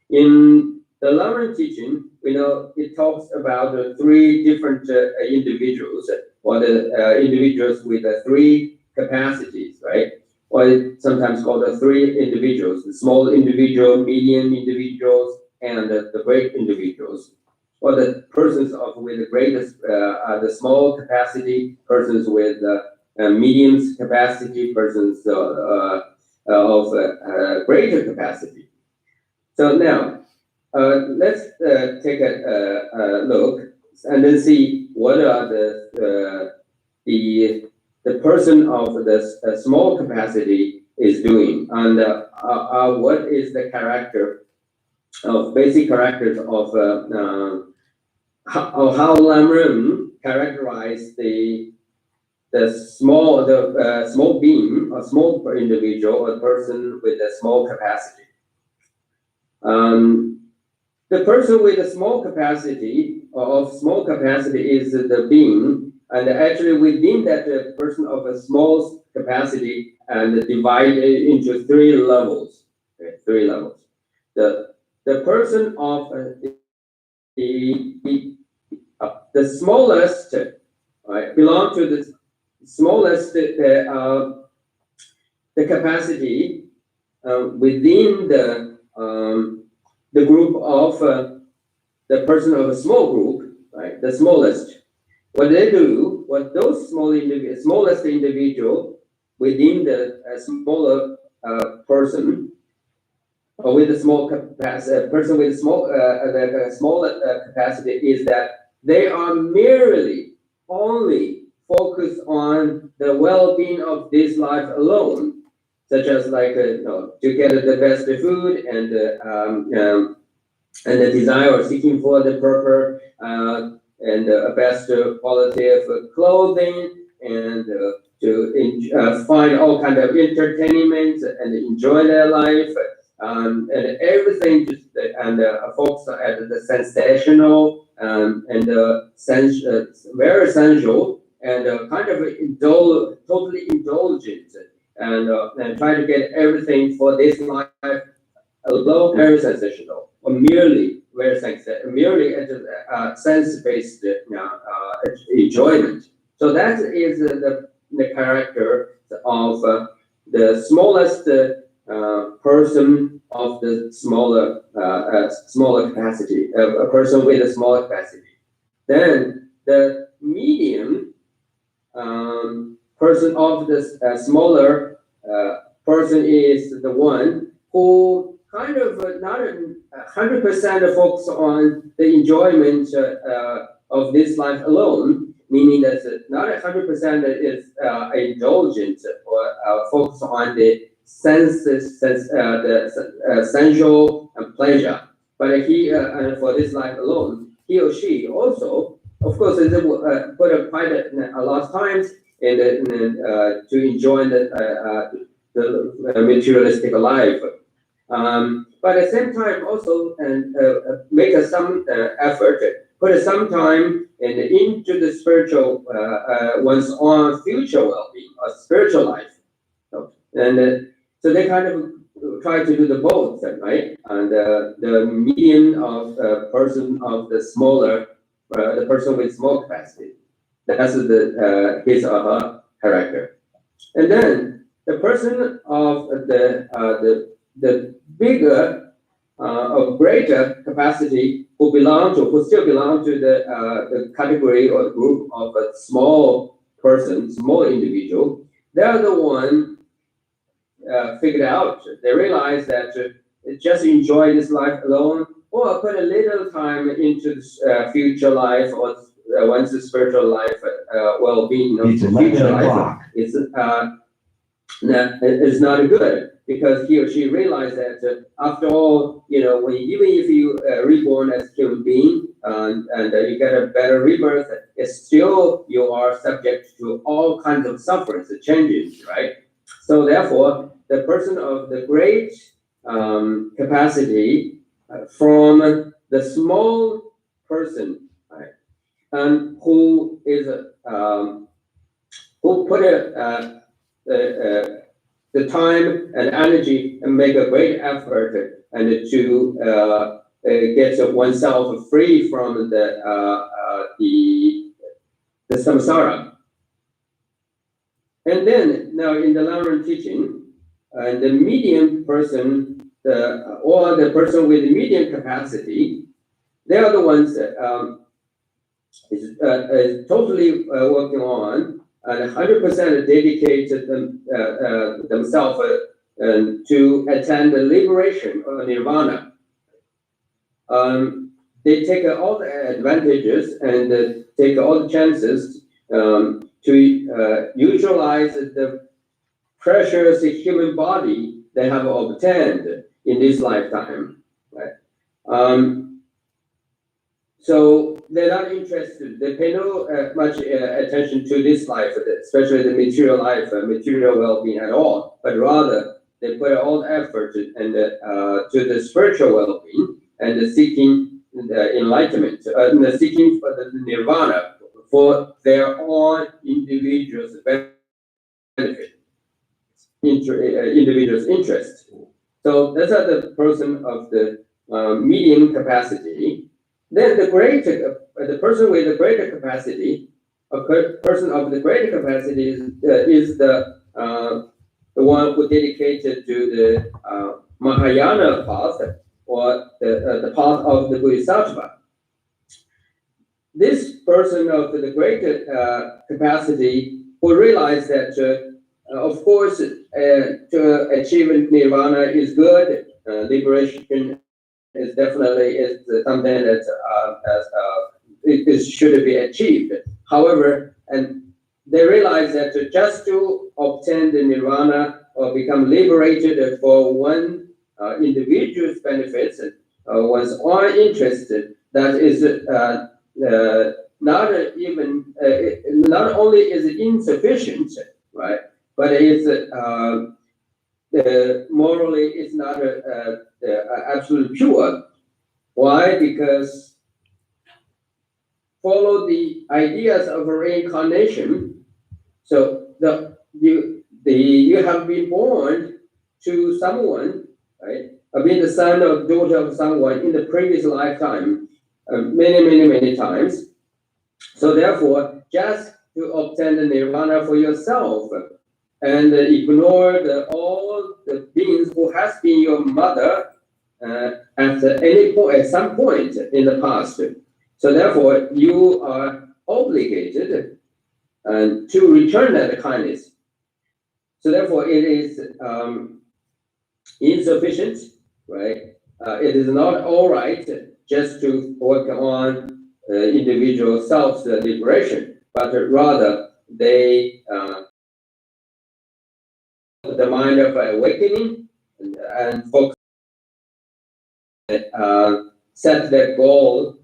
In the Lamrim teaching, we know it talks about three different individuals, or the individuals with three capacities, right? Or it's sometimes called the three individuals: the small individual, medium individuals, and the great individuals. Or the persons with the greatest, the small capacity, persons with medium capacity, persons of greater capacity. So now, let's take a look and then see what are the person of the small capacity is doing, and what is the character of basic characters of how Lamrim characterized the small being, a small individual, a person with a small capacity. The person with a small capacity is the being, and actually within that person of a small capacity, and divided into three levels. Okay, three levels. The person of the smallest, right, belong to the smallest the capacity within the group of the person of a small group, right? The smallest. What they do, what those smallest individual within the smaller person, or with a small capacity, person with a small capacity, is that they are merely only focused on the well-being of this life alone, such as like to get the best food and the desire or seeking for the proper and best quality of clothing, and to find all kind of entertainment and enjoy their life, and everything just focus at the sensational and very sensual and kind of totally indulgent, and try to get everything for this life alone, very sensational, or merely very merely sense-based enjoyment. So that is the character of the smallest person of the smaller capacity, a person with a smaller capacity. Then the medium person of the smaller person is the one who kind of not 100% focus on the enjoyment of this life alone, meaning that not 100% is indulgent or focus on the senses, the sensual pleasure. But he, for this life alone, he or she also, of course, put quite a lot of times to enjoy the materialistic life. But at the same time also make some effort, put some time into the spiritual, one's own future well-being or spiritual life. And so they kind of try to do the both, right? And the medium of person of the smaller, the person with small capacity, that's his or her character. And then the person of the bigger or greater capacity who still belong to the category or group of a small person, small individual, they're the one figured out. They realize that just enjoy this life alone, or put a little time into the future life, or once the spiritual life, well-being of the future life, is not good, because he or she realized that after all, even if you reborn as a human being and you get a better rebirth, it's still you are subject to all kinds of sufferings, changes, right? So therefore, the person of the great capacity from the small person, right, and who is who put the time and energy and make a great effort and to get oneself free from the samsara. And then now in the Lama teaching, the medium person, or the person with the medium capacity, they are the ones that is totally working on and 100% dedicated themselves to attain the liberation or nirvana. They take all the advantages and take all the chances to utilize the precious human body they have obtained in this lifetime, right? So they're not interested. They pay no much attention to this life, especially the material life, material well-being at all. But rather, they put all the effort and to the spiritual well-being and the seeking the enlightenment, the seeking for the nirvana for their own individual's benefit, individual's interest. So that's the person of the medium capacity. Then the person with the greater capacity, a person of the greater capacity is the one who dedicated to the Mahayana path, or the path of the Bodhisattva. This person of the greater capacity who realized that, of course, to achieve nirvana is good, liberation is definitely something that it should be achieved. However, and they realize that just to obtain the nirvana or become liberated for one individual's benefits, one's own interest, that is not only is it insufficient, right, but it's morally it's not absolutely pure. Why? Because follow the ideas of reincarnation. So you have been born to someone, right? Being the son or daughter of someone in the previous lifetime, many times. So therefore, just to obtain the nirvana for yourself and ignore all the means who has been your mother at some point in the past. So therefore, you are obligated to return that kindness. So therefore, it is insufficient, right? It is not all right just to work on individual self-liberation, but rather they the mind of awakening and focus, set that goal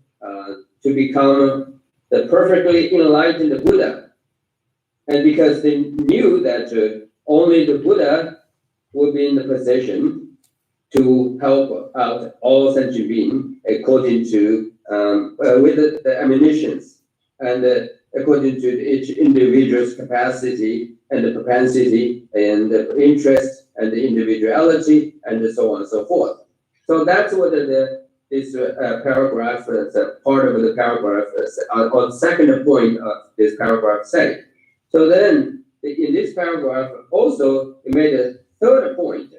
to become the perfectly enlightened Buddha. And because they knew that only the Buddha would be in the position to help out all sentient beings according to with the admonitions and according to each individual's capacity and the propensity and the interest and the individuality and so on and so forth. So that's what this paragraph, part of the paragraph, on second point of this paragraph say. So then, in this paragraph, also, it made a third point,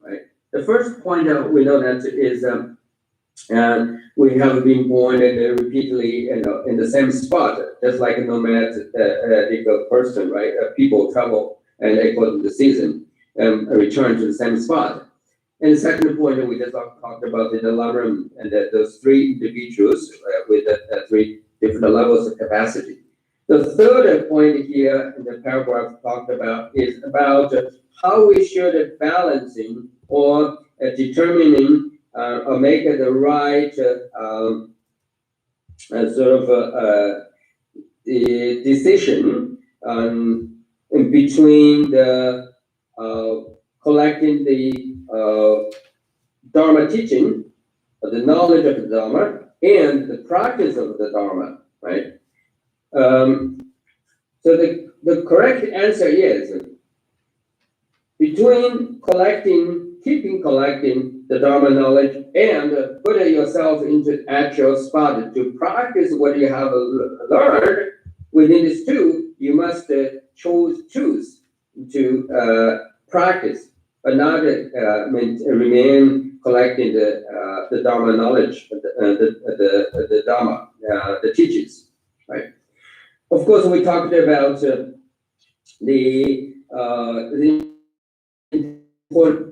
right? The first point we know that is we have been born repeatedly in the same spot, just like a nomadic person, right? People travel and according to the season return to the same spot. And the second point we just talked about the Lama and those three individuals with three different levels of capacity. The third point here in the paragraph talked about is about how we should balancing or determining or make the right the decision in between the collecting the Dharma teaching, the knowledge of the Dharma, and the practice of the Dharma, right? So the correct answer is between keeping collecting the Dharma knowledge and putting yourself into actual spot to practice what you have learned. Within these two, you must choose to practice, but not remain collecting the Dharma knowledge, the Dharma, the teachings, right? Of course, we talked about the importance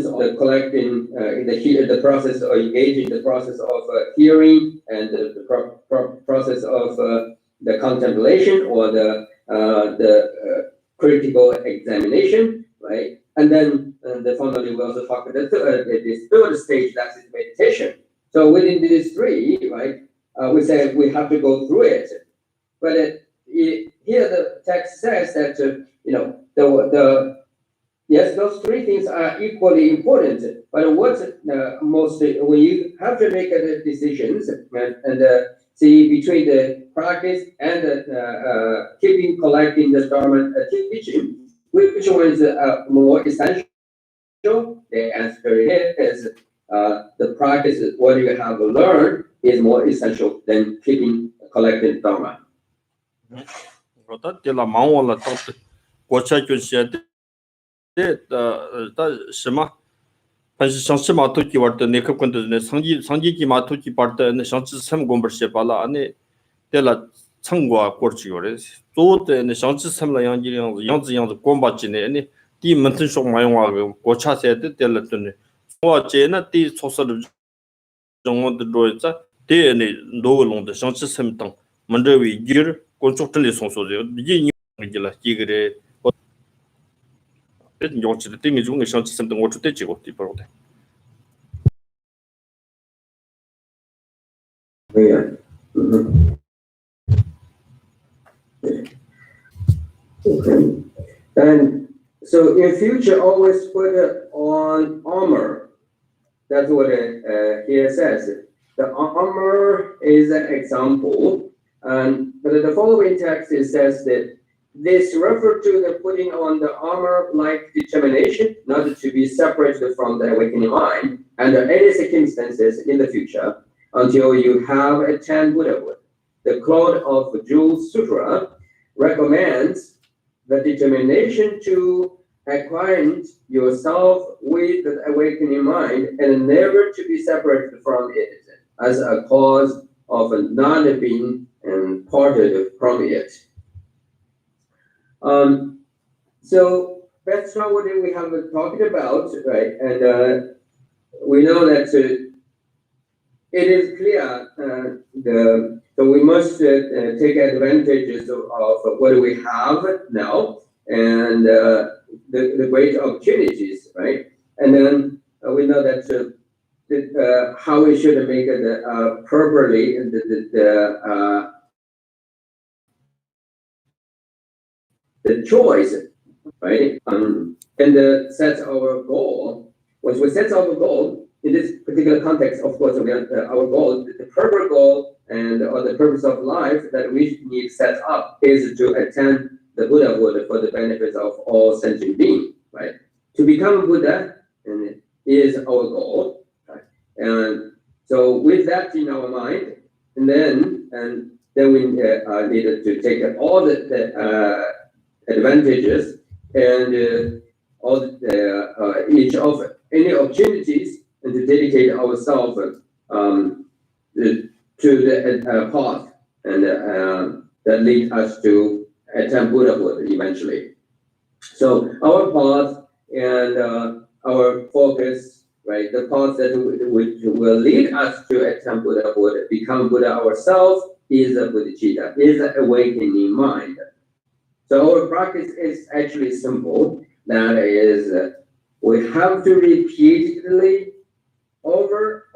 of the collecting, the process of engaging, the process of hearing, and the process of the contemplation or the critical examination, right? And then finally, we also talked about this third stage, that is meditation. So within these three, right, we say we have to go through it. But here the text says that yes, those three things are equally important. But what's most when you have to make the decisions and see between the practice and collecting the Dharma teaching, which one is more essential? The answer is the practice, what you have learned, is more essential than collecting Dharma. 我的这了忙完了，到国家军些的什么，反正上什么都给玩的，那个关的那上级级嘛都给玩的，那上次什么工不是罢了，那对了，成果过去了，做的那上次什么样子光把进来，那第门头说嘛用啊个国家些的对了的呢，我这那第措施的，中国的罗子，对那多个弄的上次什么当，门这位一儿。 工作这里所说的，一年了，一个的，我，这要记得对面中的上次什么我出的结果，对不对？ Yeah. Okay. And so in future, always put on armor. That's what here says. The armor is an example. But the following text it says that this refers to the putting on the armor-like determination, not to be separated from the awakening mind under any circumstances in the future until you have attained Buddhahood. The Cloud of Jewel Sutra recommends the determination to acquaint yourself with the awakening mind and never to be separated from it as a cause of not being parted from it. So that's not what we have talked about, right? And we know that it is clear so we must take advantages of what we have now and the great opportunities, right? And then we know that how we should make it properly the choice, right? And set our goal. Once we set our goal, in this particular context, of course, our goal, the purpose goal or the purpose of life that we need set up is to attain the Buddhahood for the benefits of all sentient beings, right? To become Buddha is our goal, right? And so with that in our mind, and then we needed to take all the advantages and all each of any opportunities and to dedicate ourselves to the path and that lead us to attain Buddhahood eventually. So our path and our focus, right, the path that will lead us to attain Buddhahood, become Buddha ourselves, is a bodhicitta, is an awakening mind. So our practice is actually simple. That is, we have to repeatedly over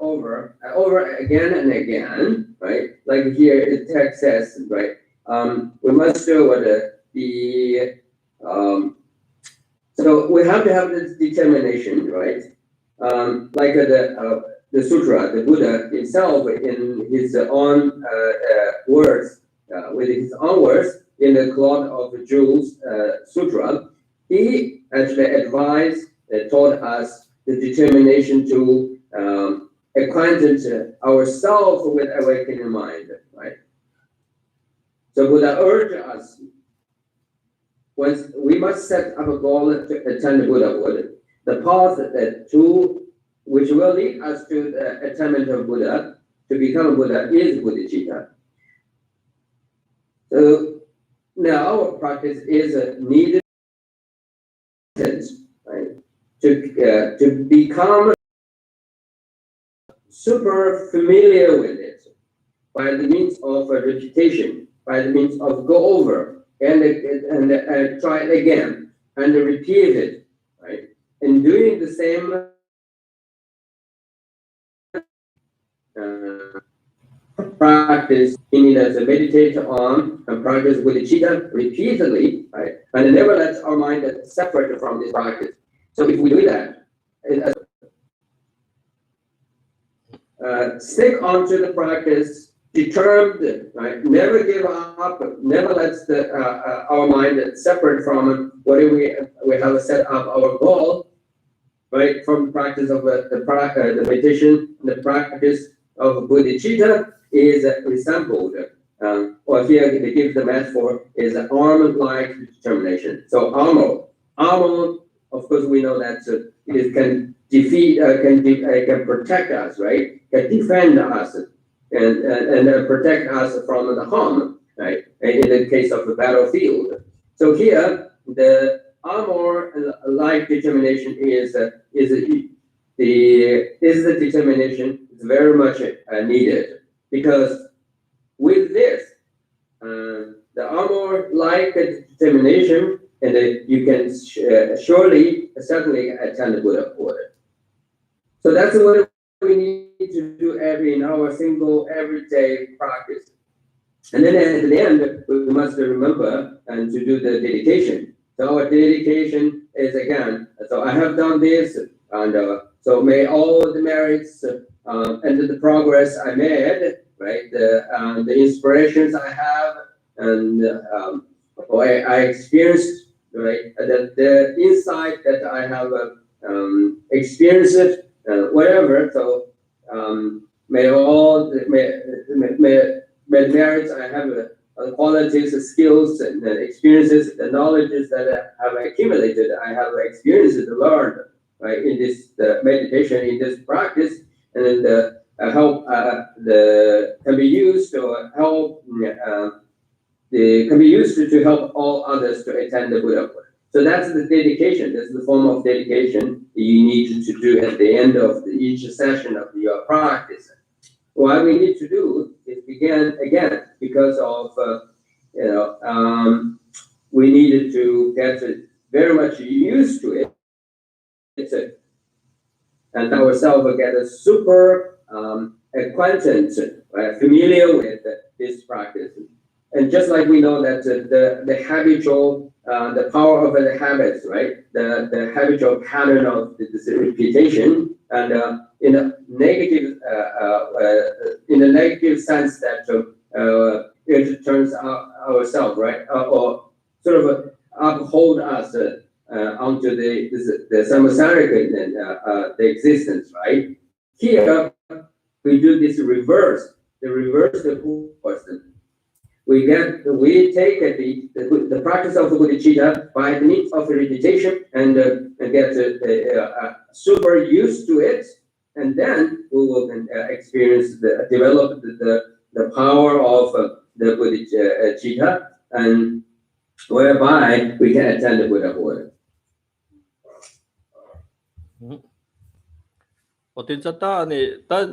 again and again, right? Like here it text says, right? We must do what so we have to have this determination, right? Like the sutra, the Buddha himself in his own words, with his own words in the Cloud of Jewels Sutra, he actually taught us the determination to acquaint ourselves with awakening mind, right? So Buddha urged us, once we must set up a goal to attain the Buddhahood, the path which will lead us to the attainment of Buddha, to become Buddha, is bodhicitta. So now our practice is needed, right? To become super familiar with it by the means of repetition, by the means of go over and try it again and repeat it, right? And doing the same practice, meaning that to meditate on and practice bodhicitta repeatedly, right? And never let our mind separate from this practice. So if we do that, stick onto the practice, determined, right? Never give up, never let our mind separate from what we have set up our goal, right? From the practice of the meditation, the practice of bodhicitta is resembled, or here they give the metaphor is armor-like determination. So armor, of course, we know that it can defeat, can protect us, right? Can defend us and protect us from the harm, right? In the case of the battlefield. So here, the armor-like determination is the determination is very much needed, because with this, the armor-like determination, and you can certainly attain the Buddhahood. So that's what we need to do in our single everyday practice. And then at the end, we must remember and to do the dedication. So our dedication is again, so I have done this, and so may all the merits and the progress I made, right? The inspirations I have and I experienced, right? The insight that I have experienced it, whatever. So may all the merits I have qualities, skills, and experiences, the knowledges that I have accumulated, I have experienced, learned, right, in this meditation, in this practice, and help can be used to help can be used to help all others to attain the Buddhahood. So that's the dedication. That's the form of dedication you need to do at the end of each session of your practice. What we need to do is begin again because of we needed to get very much used to it. And ourselves get a super acquainted, familiar with this practice. And just like we know that the habitual, the power of the habits, right? The habitual pattern of this repetition, and in a negative sense that it turns ourselves, right, or sort of uphold us onto the samsaric the existence, right? Here we do this reverse, the course. We take the practice of bodhicitta by the means of meditation and get super used to it, and then we will develop the power of the bodhicitta, and whereby we can attain the Buddhahood. 어땠다 아니 다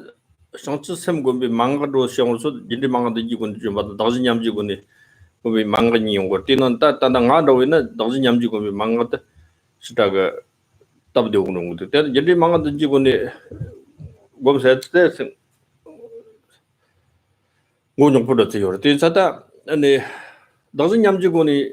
상처샘 고비 망가도 시험으로서 인디 망가도 이군 좀 받아 다진 냠지군이 고비 망가니 용거 뛰는 따따나 가도에는 다진 냠지군이 망가다 시다가 답도 오는 것도 때 인디 망가도 지군이 고비서 때 고정 프로젝트요. 뛰자다 아니 다진 냠지군이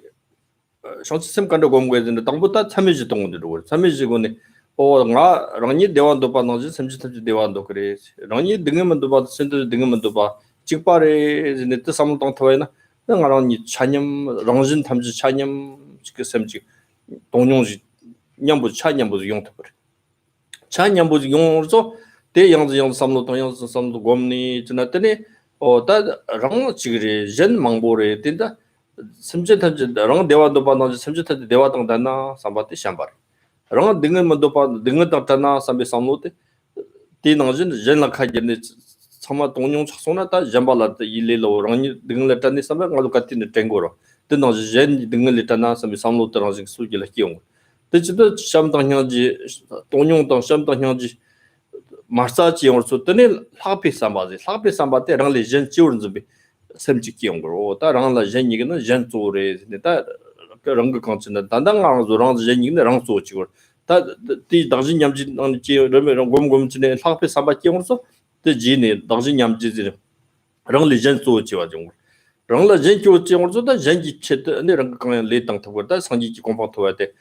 상처샘 간도 공부했는데 당부터 참여지 동들고 참여지군이 nga rangni dewan do pa nangji samji tamji dewan do kare rangni dingam do ba sendu dingam do ba jikpare ne te samul tang thwa na nga rangni chanyam rangjin tamji chanyam ke samji dongyong ji nyambu chanyam bu yong thapre chanyam bu yong so de yang samlo tang yang samlo gomni chna tene o ta rang chigre jen mangbore tinda samji tamji rang dewan do pa nangji samji tamji dewa tang dana sambate shambar rang dengan mendopa dengan tana sampai samlote di nangjin jenla khajene sama tongyong chasona ta jambala ta ilelo rang ni dengan letani sampai ngalu katin tengoro de nang jen dengan letana sampai samlote rang su gila kiong de chida samdang nyangji tongyong tang samdang nyangji marsa chi or so tene lapi sambate rang le jen chiurn zubi samji kiong ro ta rang la jen ni gna jen zore ne ta rang kanchina dandang ang zo rang jen ni rang so chi 다 당신 냠지 지 그러면 곰곰치네 사업에 삼바기 용서 되지네 당신 냠지지 랑 리전 소지 와중 랑 리전 조지 용서 다 전기 쳇데 내랑 그냥 레땅 타고 다 상지지 컴포트 와데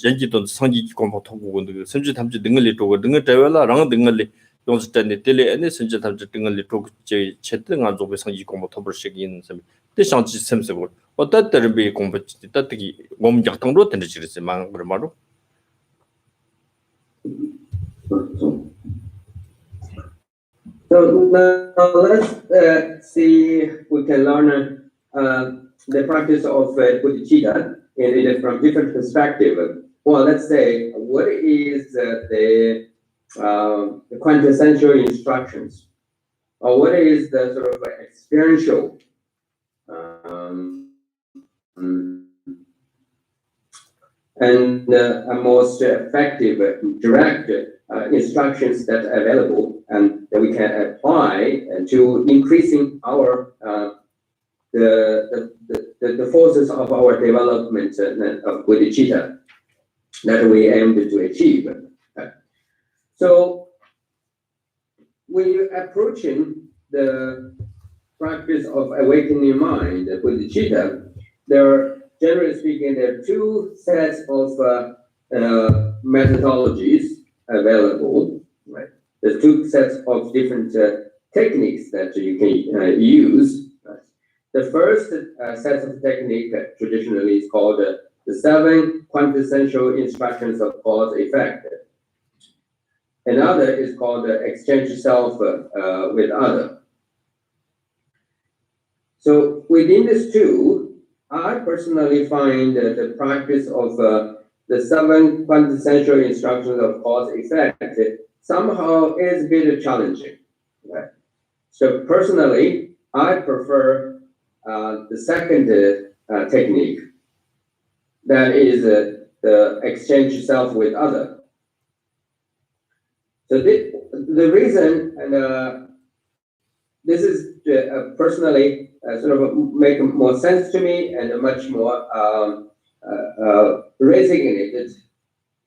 전기도 상지지 컴포트 하고 근데 선지 탐지 등을 리토고 등을 대외라 랑 등을 용서 때네 텔레 에네 선지 탐지 등을 리토고 제 쳇데 가지고 상지 컴포트 버시긴 셈 대상지 셈세고 어떤 때는 비 컴포트 따뜻이 몸 작동도 된지르세 망 그러마로 So now let's see if we can learn the practice of bodhicitta from different perspective. Well, let's say what is the quintessential instructions, or what is the sort of experiential and most effective, direct instructions that are available and that we can apply to increasing our the forces of our development of bodhicitta that we aim to achieve. So when you're approaching the practice of awakening mind, bodhicitta, there are, generally speaking, there are two sets of methodologies available. Right? There's two sets of different techniques that you can use. Right? The first set of technique traditionally is called the 7 quintessential instructions of cause effect. Another is called exchange self with other. So within these two, I personally find the practice of the 7 quintessential instructions of cause effect somehow is a bit challenging. Right? So personally, I prefer the second technique, that is the exchange self with other. So the reason, and this is personally sort of make more sense to me and much more resonated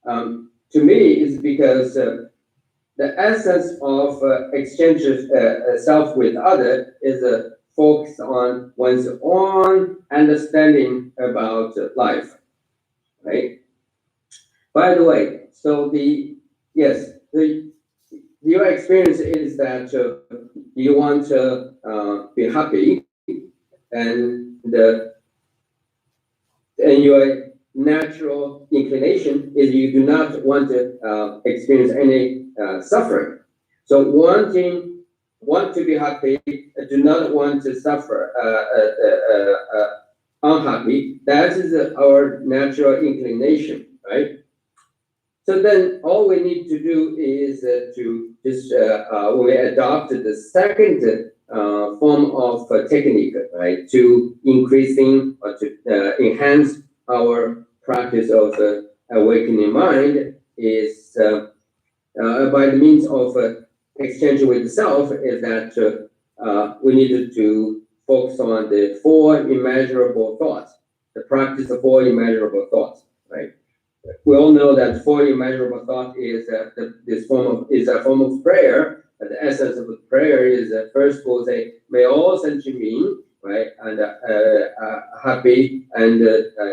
to me, is because the essence of exchange self with other is a focus on one's own understanding about life, right? By the way, so your experience is that you want to be happy, and your natural inclination is you do not want to experience any suffering. So want to be happy, do not want to suffer, unhappy. That is our natural inclination, right? So then all we need to do is to just we adopt the second form of technique, right, to increasing or to enhance our practice of awakening mind, is by the means of exchange with the self, is that we need to focus on the 4 immeasurable thoughts, the practice of 4 immeasurable thoughts, right? We all know that 4 immeasurable thought is a form of prayer. And the essence of the prayer is first we'll say, may all sentient beings, right, and happy and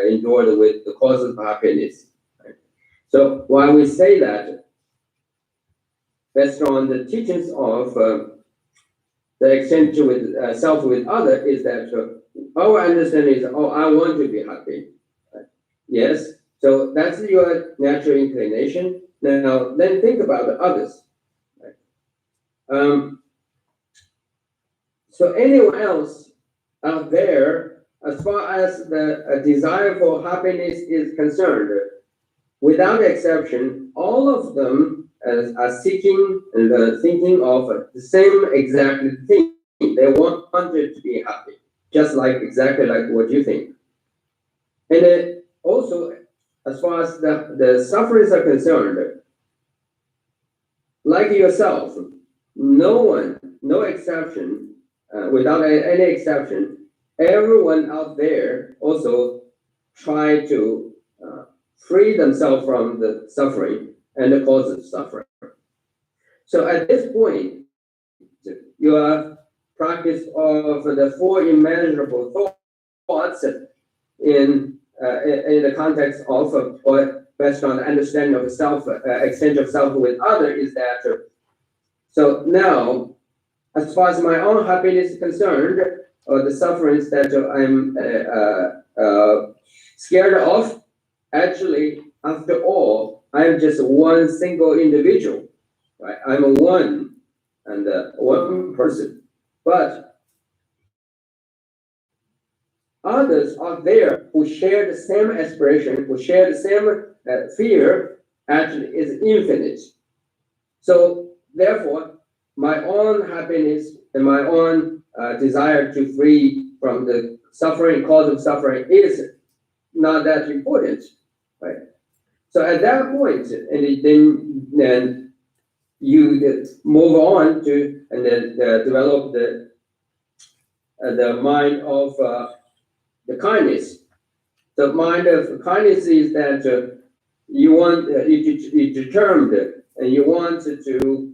enjoyed with the cause of happiness. Right? So while we say that, based on the teachings of the exchange with self with other, is that our understanding is, oh, I want to be happy. Right? Yes. So that's your natural inclination. Now, then think about the others. Right? So anyone else out there, as far as the desire for happiness is concerned, without exception, all of them are seeking and thinking of the same exact thing. They wanted to be happy, just like exactly like what you think. And also, as far as the sufferers are concerned, like yourself, no one, no exception, without any exception, everyone out there also try to free themselves from the suffering and the cause of suffering. So at this point, your practice of the 4 immeasurable thoughts in the context of or based on the understanding of self, exchange of self with other, is that so now, as far as my own happiness is concerned, or the sufferings that I'm scared of, actually, after all, I'm just one single individual, right? I'm a one and one person, but others out there who share the same aspiration, who share the same fear, actually is infinite. So therefore, my own happiness and my own desire to free from the suffering, cause of suffering, is not that important, right? So at that point, and then you move on to and then develop the mind of the kindness. The mind of kindness is that you want, you determined, and you want to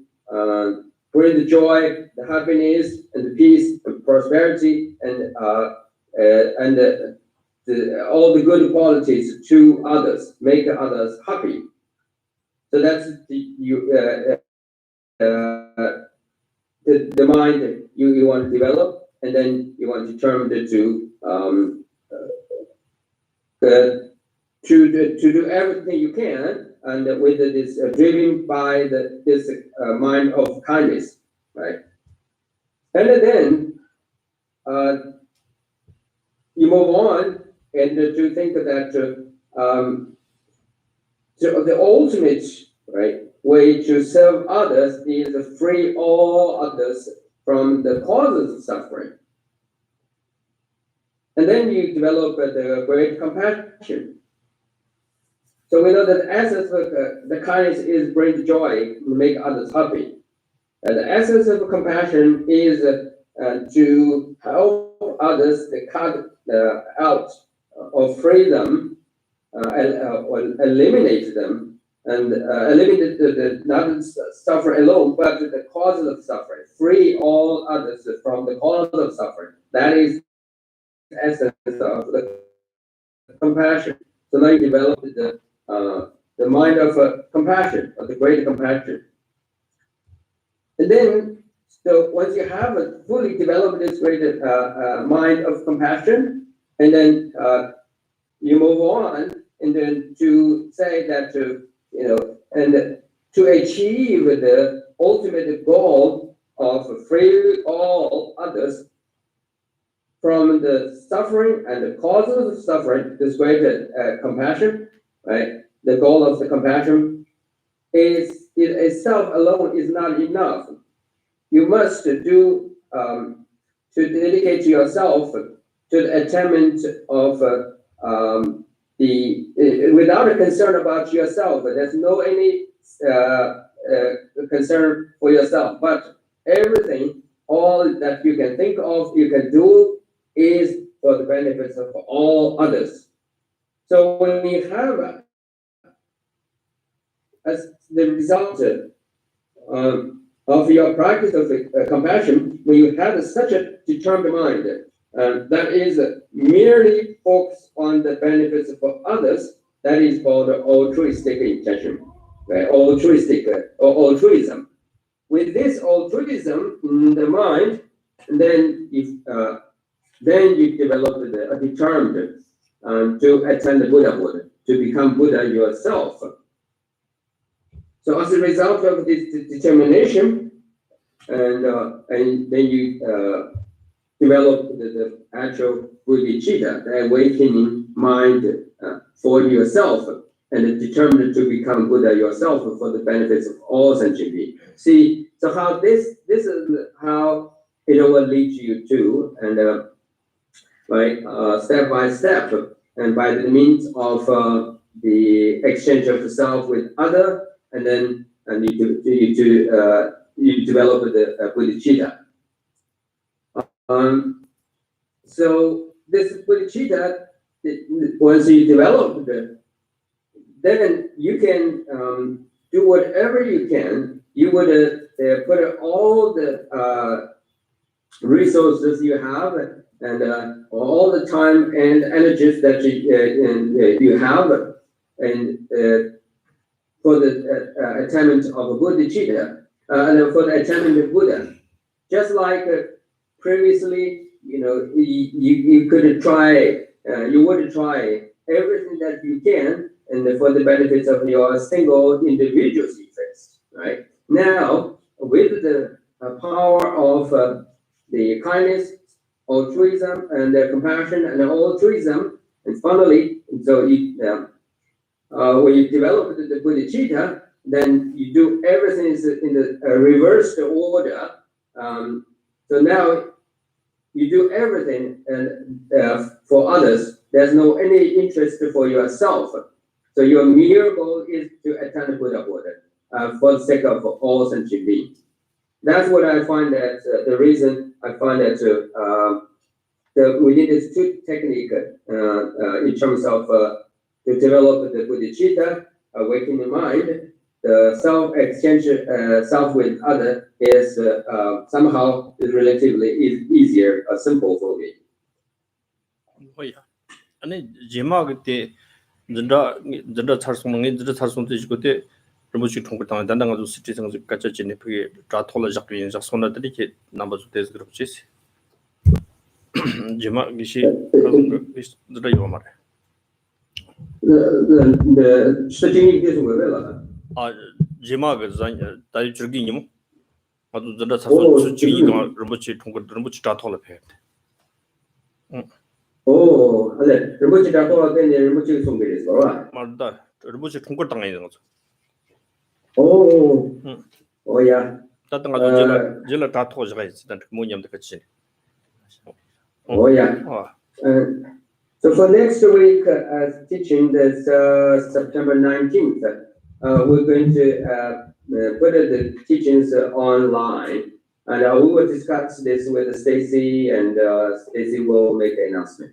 bring the joy, the happiness, and the peace, and prosperity, and all the good qualities to others, make others happy. So that's the mind that you want to develop, and then you want to determine to do everything you can, and with this driven by this mind of kindness, right? And then you move on and to think that the ultimate right way to serve others is to free all others from the causes of suffering. And then you develop the great compassion. So we know that the essence of the kindness is bring joy, make others happy. And the essence of compassion is to help others to cut out or free them, or eliminate them, and eliminate the not suffer alone, but the causes of suffering. Free all others from the cause of suffering. That is the essence of the compassion. So now you develop the mind of compassion, of the great compassion. And then, so once you have fully developed this great mind of compassion, and then you move on, and then to say that and to achieve the ultimate goal of free all others from the suffering and the causes of suffering, this great compassion, right? The goal of the compassion is it itself alone is not enough. You must do to dedicate yourself to the attainment of without a concern about yourself. There's no any concern for yourself, but everything, all that you can think of, you can do is for the benefits of all others. So when you have as the result of your practice of compassion, when you have such a determined mind that is merely focused on the benefits of others, that is called altruistic intention, right? Altruistic or altruism. With this altruism in the mind, then you develop a determined to attain the Buddhahood, to become Buddha yourself. So as a result of this determination, and then you develop the actual bodhicitta, the awakening mind for yourself, and determined to become Buddha yourself for the benefits of all sentient beings. See, so how this is how it will lead you to, and step by step, and by the means of the exchange of the self with other, and then you develop the bodhicitta. So this bodhicitta, once you develop it, then you can do whatever you can. You would put all the resources you have and all the time and energies that you have, and for the attainment of bodhicitta, and for the attainment of Buddha. Just like previously, you could try, you would try everything that you can, and for the benefits of your single individual's interest, right? Now, with the power of the kindness, altruism, and the compassion and the altruism, and finally, so when you develop the bodhicitta, then you do everything in the reversed order. So now you do everything and for others. There's no any interest for yourself. So your mere goal is to attain Buddhahood for the sake of all sentient beings. That's what I find that the reason I find that we need this two technique in terms of to develop the bodhicitta, awakening mind. The self-exchange self with other is somehow relatively easier, simple for me. Oh yeah. 아니 제마 그때 진짜 차송능이 진짜 차송도 지고때 promotion 통과 당한 단단한 시티상 같이 진입하게 다톨라 잡기 인자 손나들이 이렇게 남아서 돼서 그렇지. 제마 기시 그런 진짜 이거 말해. The strategic is well. 아 제마 그 다이 줄기님 아주 진짜 차송 수직이 가 promotion 통과 promotion 다톨라 해. 오, 알레, 르모치가 또 어떤 르모치 송비리스, 와. 맞다. 르부지 총걸 당해 있는 거죠. 오, 응. 오야, 따뜻한 거 질러 다 토지가 있지. 난 뭐냐면 같이. 오야. So for next week, teaching this September 19th, we're going to put the teachings online, and we will discuss this with Stacy, and Stacy will make an announcement.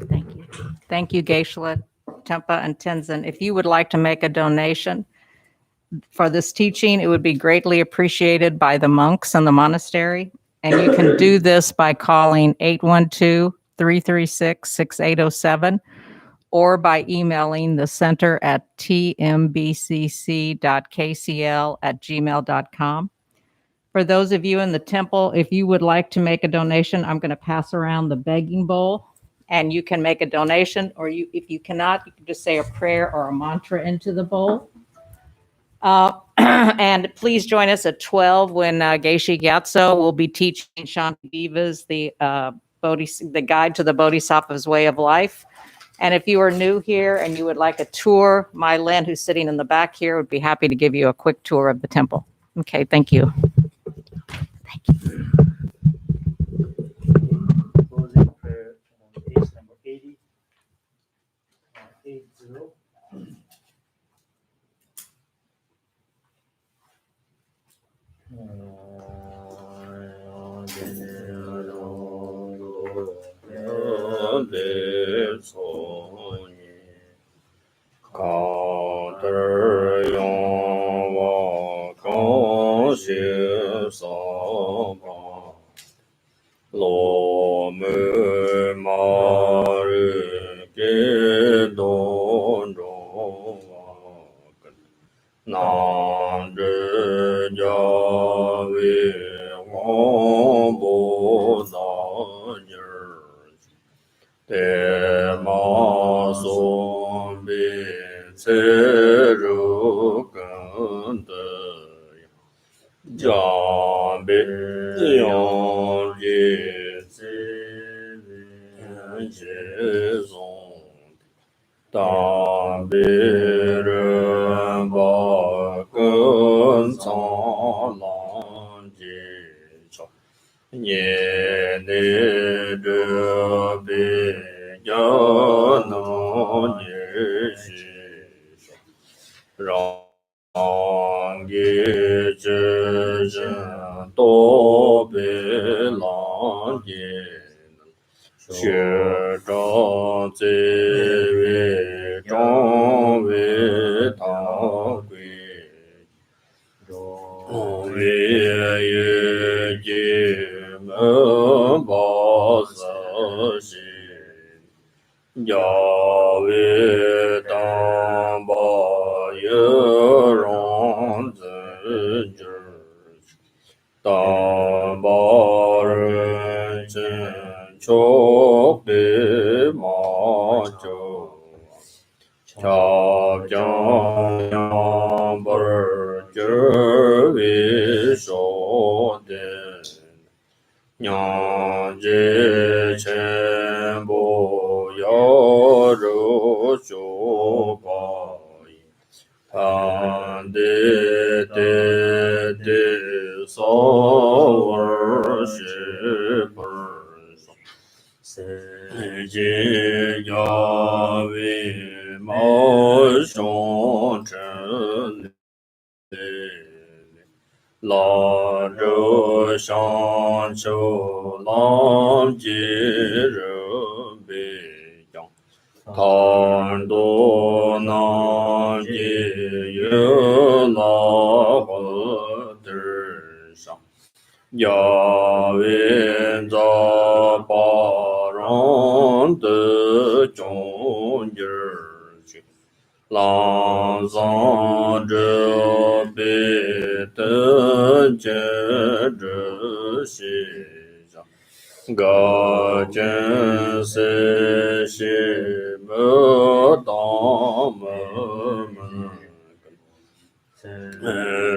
Thank you. Thank you, Geishla, Tempa, and Tenzin. If you would like to make a donation for this teaching, it would be greatly appreciated by the monks in the monastery. And you can do this by calling 812-336-6807 or by emailing the center at tmbcc.kcl@gmail.com. For those of you in the temple, if you would like to make a donation, I'm going to pass around the begging bowl. And you can make a donation, or if you cannot, you can just say a prayer or a mantra into the bowl. And please join us at 12 when Geshe Gyatso will be teaching Shantidevas, the guide to the Bodhisattva's way of life. And if you are new here and you would like a tour, my Lin, who's sitting in the back here, would be happy to give you a quick tour of the temple. Okay, thank you. Closing prayer on page number 80. 80.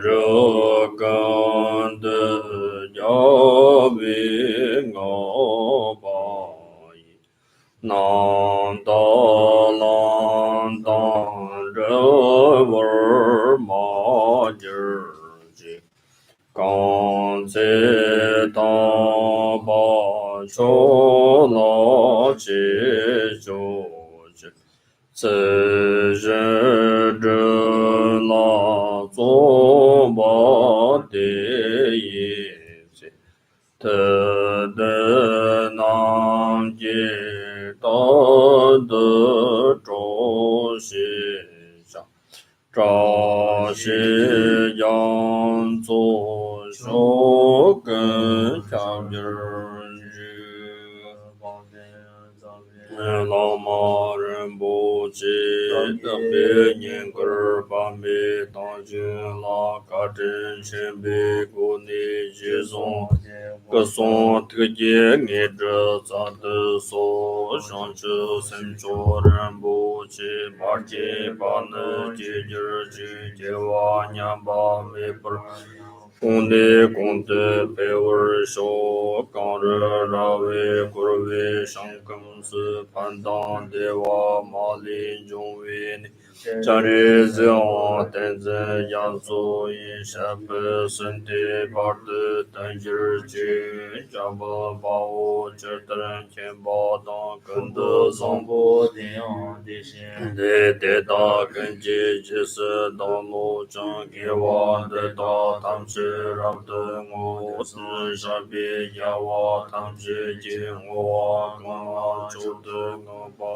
rô căn đơ giáo vi ngô bà yê nàng đô lan đàn rô vơ mô chư chê con chê ta bà chô lô chê chô chê zhe zhe zhe la zô bá tê yê zê tê đê nàng jê tá đê trô xê xá trà xê yang zô shô kên chá biên zhê la ma ren bo che da be nyen gur ba me ta jin la ka ten shen be go ne je zong ge song te je nge zhe za de so shang zhe sen zhuo ren bo che ba je ba ne je je je je wa nyan ba me per Kong de kong de pe wer shou gang re ra wei gur wei shang geng si pan dang de wa ma lin zhong wei ni chan re zi wang ten zi yang zu yin sha pe sen de ba de dan ji ji jia ba ba wo zhi dan qian ba dang gen de zang bo de da gen ji ji si dang lu zhang ge wa de da tam shi rab de ngo si sha bi ya wa tam shi ji ngo wa gong la zhu de ngo ba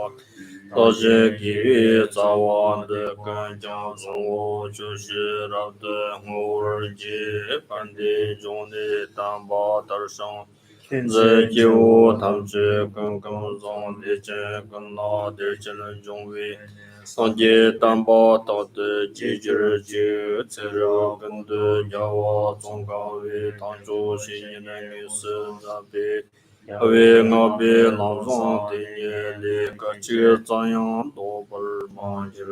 da shi gi yu za wa de gen jiang zong wo ju shi rab de ngo er ji pan de zhong de dan ba dar shang zhe ji wu tam shi geng geng zong de zhen geng la de zhen zhong wei sang jie dan ba da de ji ji ji ce re gen de ya wa zong ga wei tang zhu xi yin de ni si za bei wei nga bei lang zong de ye li ge ji zang yang do ber ma ji